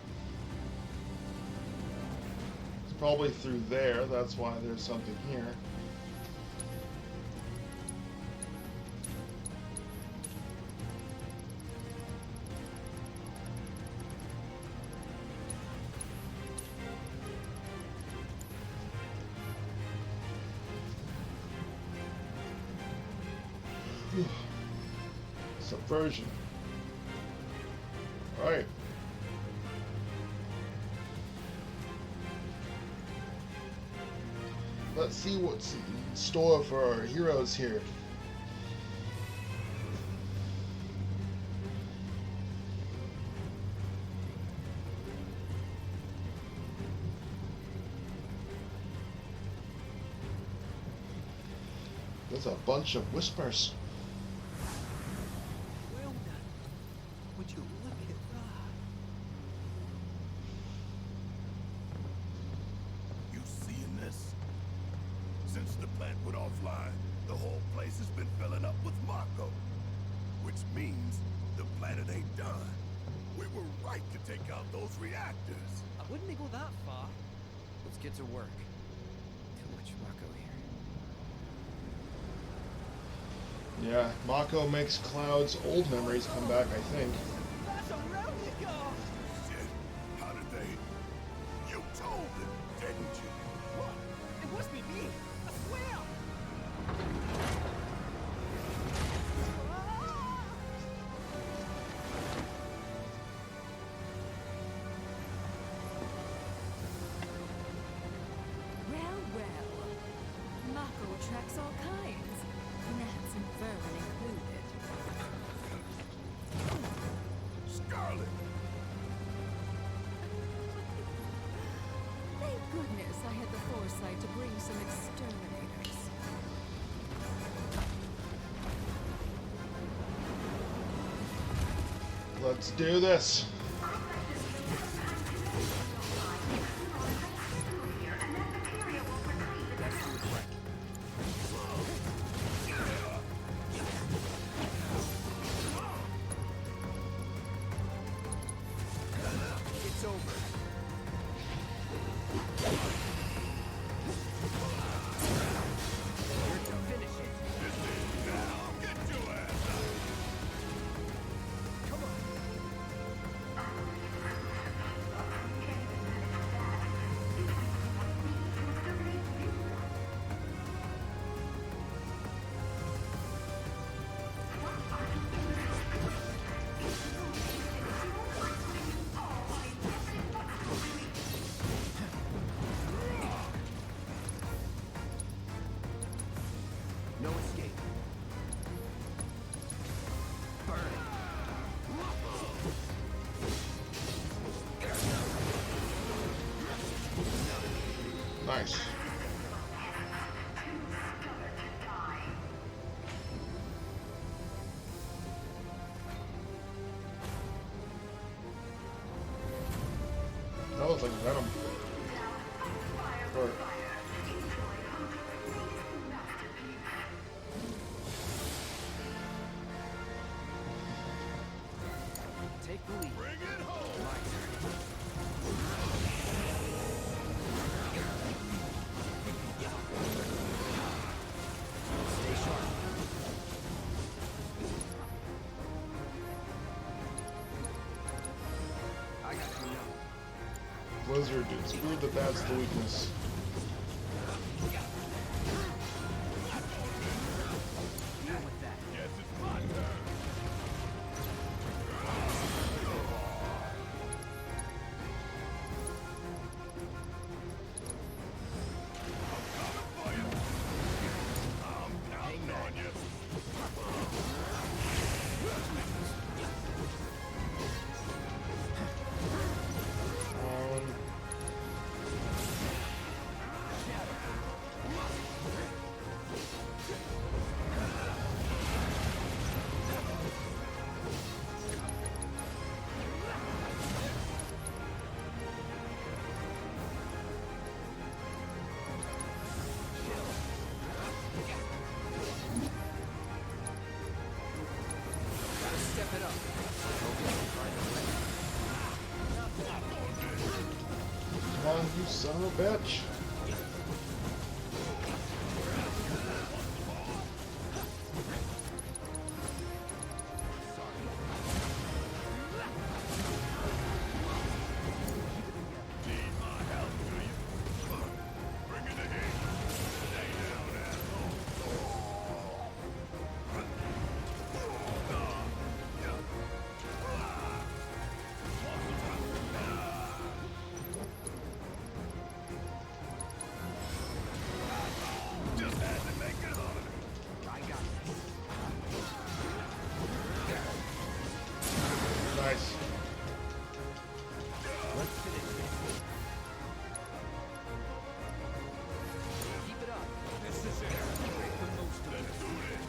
It's probably through there, that's why there's something here. Subversion. Right. Let's see what's in store for our heroes here. There's a bunch of whispers. Well done. Would you look at that? You seeing this? Since the plant went offline, the whole place has been filling up with Mako. Which means the planet ain't done. We were right to take out those reactors. I wouldn't go that far. Let's get to work. Too much Mako here. Yeah, Mako makes Cloud's old memories come back, I think. That's a replica! Shit, how did they? You told them, didn't you? What? It must be me! I swear! Well. Mako attracts all kinds. Gnats and vermin included. Scarlet! Thank goodness I had the foresight to bring some exterminators. Let's do this. It's over. You're to finish it. Now, get your ass out! Come on. Nice. That looks like Venom. Or, Take the lead. Bring it home! My turn. Stay sharp. I got you now. Blizzard, dude. Screw the bad's the weakness. Deal with that. Yes, it's my turn! Gotta step it up. Hope you can find a way. Come on, you son of a bitch. Need my help, do you? Bring it to him! Stay down, asshole! Just had to make it harder! I got this. Nice. Let's finish this. Keep it up. This is it! Make the most of it! Let's do this!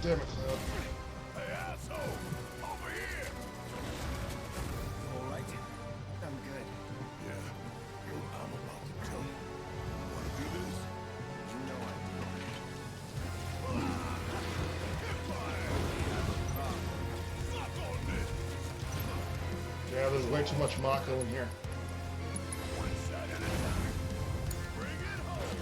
Damn it, Cloud. Hey, asshole! Over here! All right. I'm good. Yeah, I'm about to tell you. Wanna do this? You know I Suck on this! Yeah, there's way too much Mako in here. One shot at a time. Bring it home!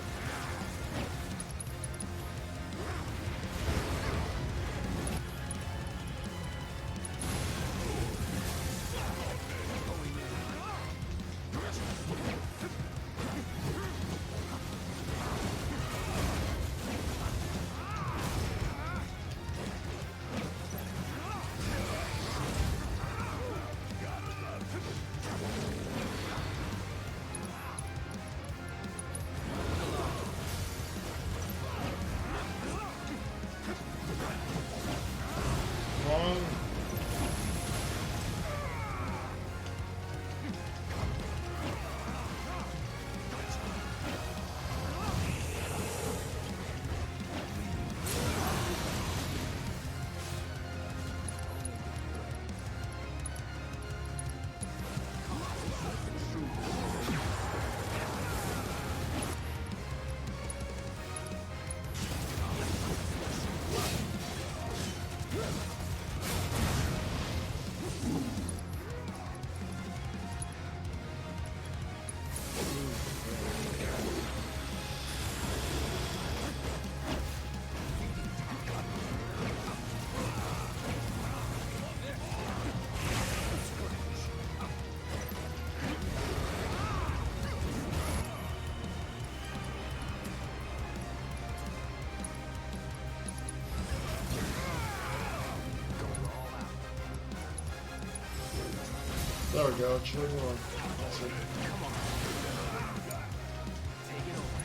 Come on. There we go. Chewing on. That's it. Take it over.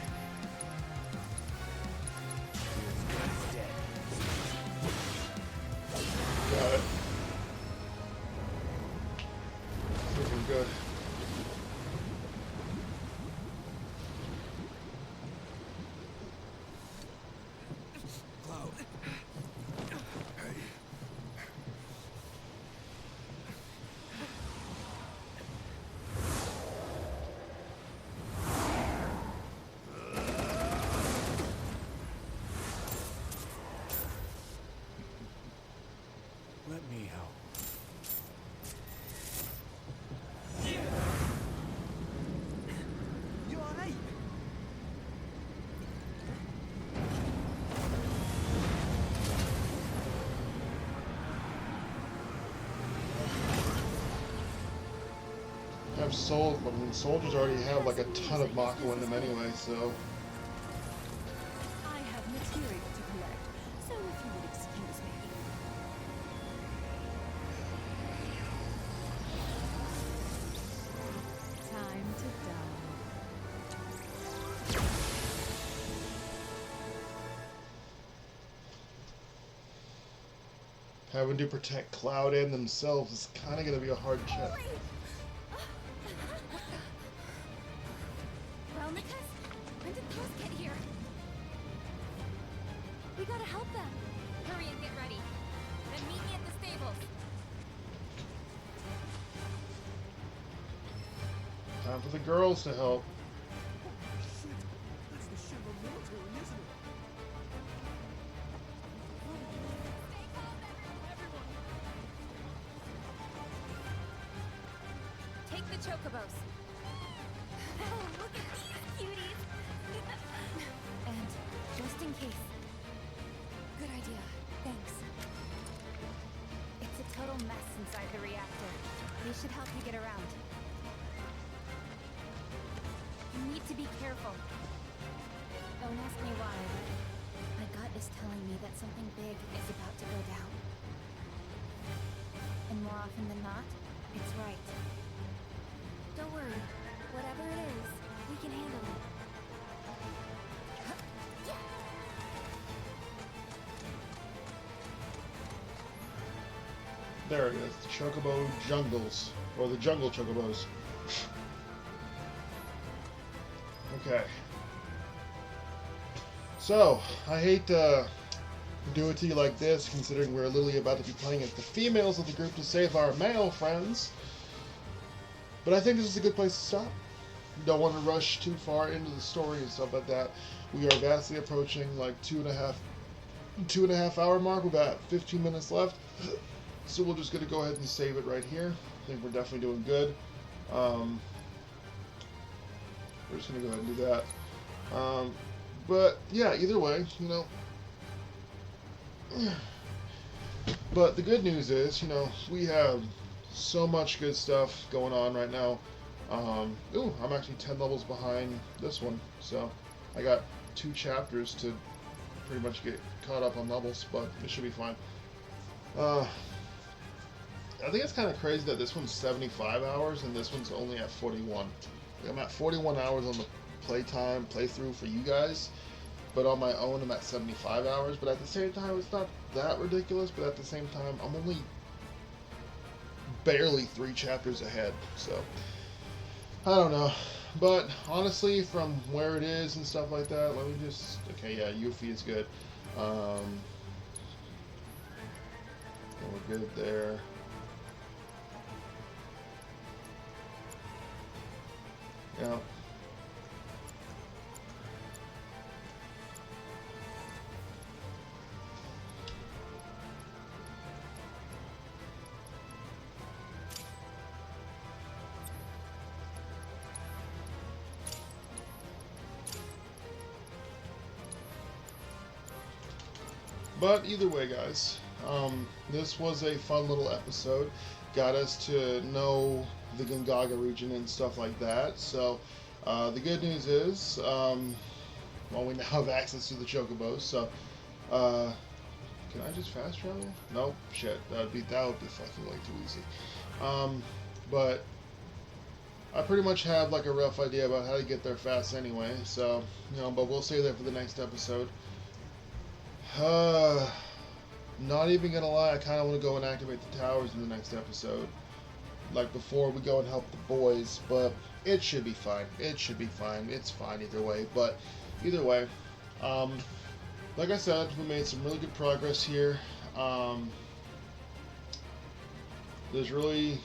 have soul. I mean, soldiers already have like a ton of Mako in them anyway, so. I have material to collect, so if you would excuse me. Time to die. Having to protect Cloud and themselves is kind of going to be a hard check. Well, Nikas, when did those get here? We gotta help them. Hurry and get ready. Then meet me at the stables. Time for the girls to help. Shit, that's the Shinra military, isn't it? Take the chocobos. Oh, look at these cuties. And just in case. Good idea. Thanks. It's a total mess inside the reactor. They should help you get around. You need to be careful. Don't ask me why, but my gut is telling me that something big is about to go down. And more often than not, it's right. Don't worry. Whatever it is, we can handle it. There it is, the Chocobo Jungles, or the Jungle Chocobos. Okay. So, I hate to do it to you like this, considering we're literally about to be playing as the females of the group to save our male friends. But I think this is a good place to stop. Don't want to rush too far into the story and stuff like that. We are vastly approaching like two and a half hour mark. We've got 15 minutes left. So we're just going to go ahead and save it right here. I think we're definitely doing good. We're just going to go ahead and do that. But yeah, either way, you know. But the good news is, you know, we have so much good stuff going on right now. Ooh, I'm actually 10 levels behind this one. So I got 2 chapters to pretty much get caught up on levels, but it should be fine. I think it's kind of crazy that this one's 75 hours and this one's only at 41. I'm at 41 hours on the playthrough for you guys, but on my own I'm at 75 hours. But at the same time, it's not that ridiculous, but at the same time, I'm only barely 3 chapters ahead, so I don't know. But honestly, from where it is and stuff like that, let me just, okay, yeah, Yuffie is good. We're good there. Yeah. But either way, guys, this was a fun little episode. Got us to know the Gongaga region and stuff like that. So the good news is, well, we now have access to the Chocobos. So can I just fast travel? Nope. Shit, that would be fucking way too easy. But I pretty much have like a rough idea about how to get there fast anyway. So you know, but we'll save that for the next episode. Not even gonna lie, I kind of want to go and activate the towers in the next episode, like before we go and help the boys, but it should be fine. It should be fine. It's fine either way, but either way, like I said, we made some really good progress here. There's really,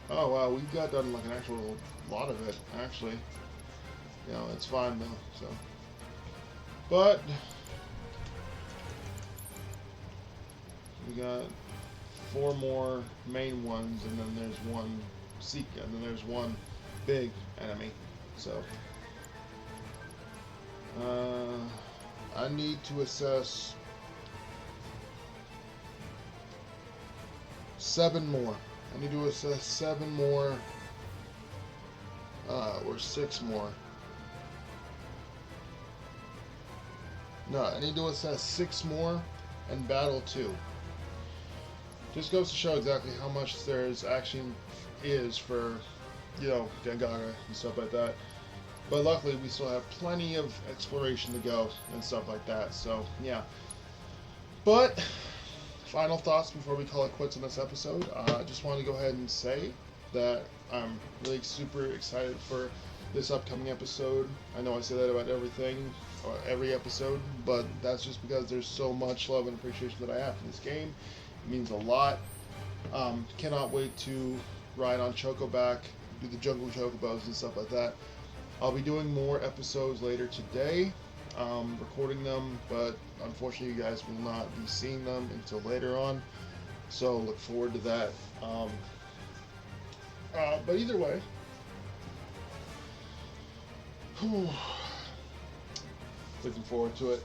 oh wow, we got done like an actual lot of it, actually. You know, it's fine though, so, but we got 4 more main ones, and then there's one Seek, and then there's one big enemy. So I need to assess 7 more. I need to assess 7 more or 6 more. No, I need to do it says 6 more and battle 2. Just goes to show exactly how much there's action is for, you know, Gongaga and stuff like that. But luckily, we still have plenty of exploration to go and stuff like that. So, yeah. But, final thoughts before we call it quits on this episode. I just want to go ahead and say that I'm really super excited for this upcoming episode. I know I say that about everything, or every episode, but that's just because there's so much love and appreciation that I have for this game. It means a lot. Cannot wait to ride on Chocoback, do the jungle chocobos and stuff like that. I'll be doing more episodes later today, recording them, but unfortunately you guys will not be seeing them until later on, so look forward to that. But either way, looking forward to it.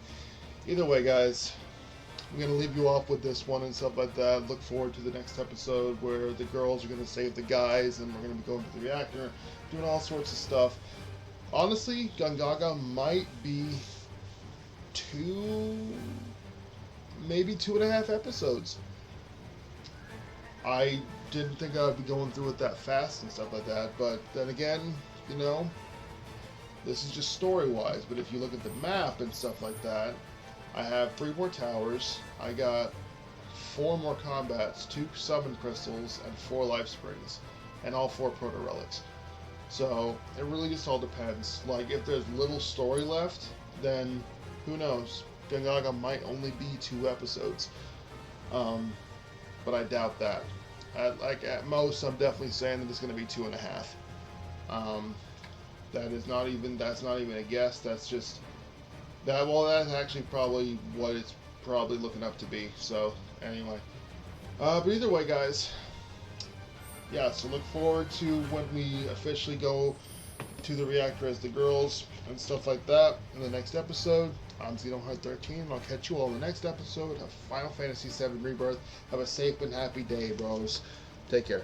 Either way, guys, I'm going to leave you off with this one and stuff like that. Look forward to the next episode where the girls are going to save the guys and we're going to be going to the reactor, doing all sorts of stuff. Honestly, Gongaga might be 2, maybe 2.5 episodes. I didn't think I would be going through it that fast and stuff like that, but then again, you know, this is just story-wise. But if you look at the map and stuff like that, I have 3 more towers, I got 4 more combats, 2 summon crystals, and 4 life springs, and all 4 proto relics. So it really just all depends. Like, if there's little story left, then who knows? Gongaga might only be 2 episodes, but I doubt that. At most, I'm definitely saying that it's going to be 2.5. That's not even a guess. That's just that. Well, that's actually probably what it's probably looking up to be. So anyway, but either way, guys. Yeah, so look forward to when we officially go to the reactor as the girls and stuff like that in the next episode. I'm Xenoheart13, and I'll catch you all in the next episode of Final Fantasy VII Rebirth. Have a safe and happy day, bros. Take care.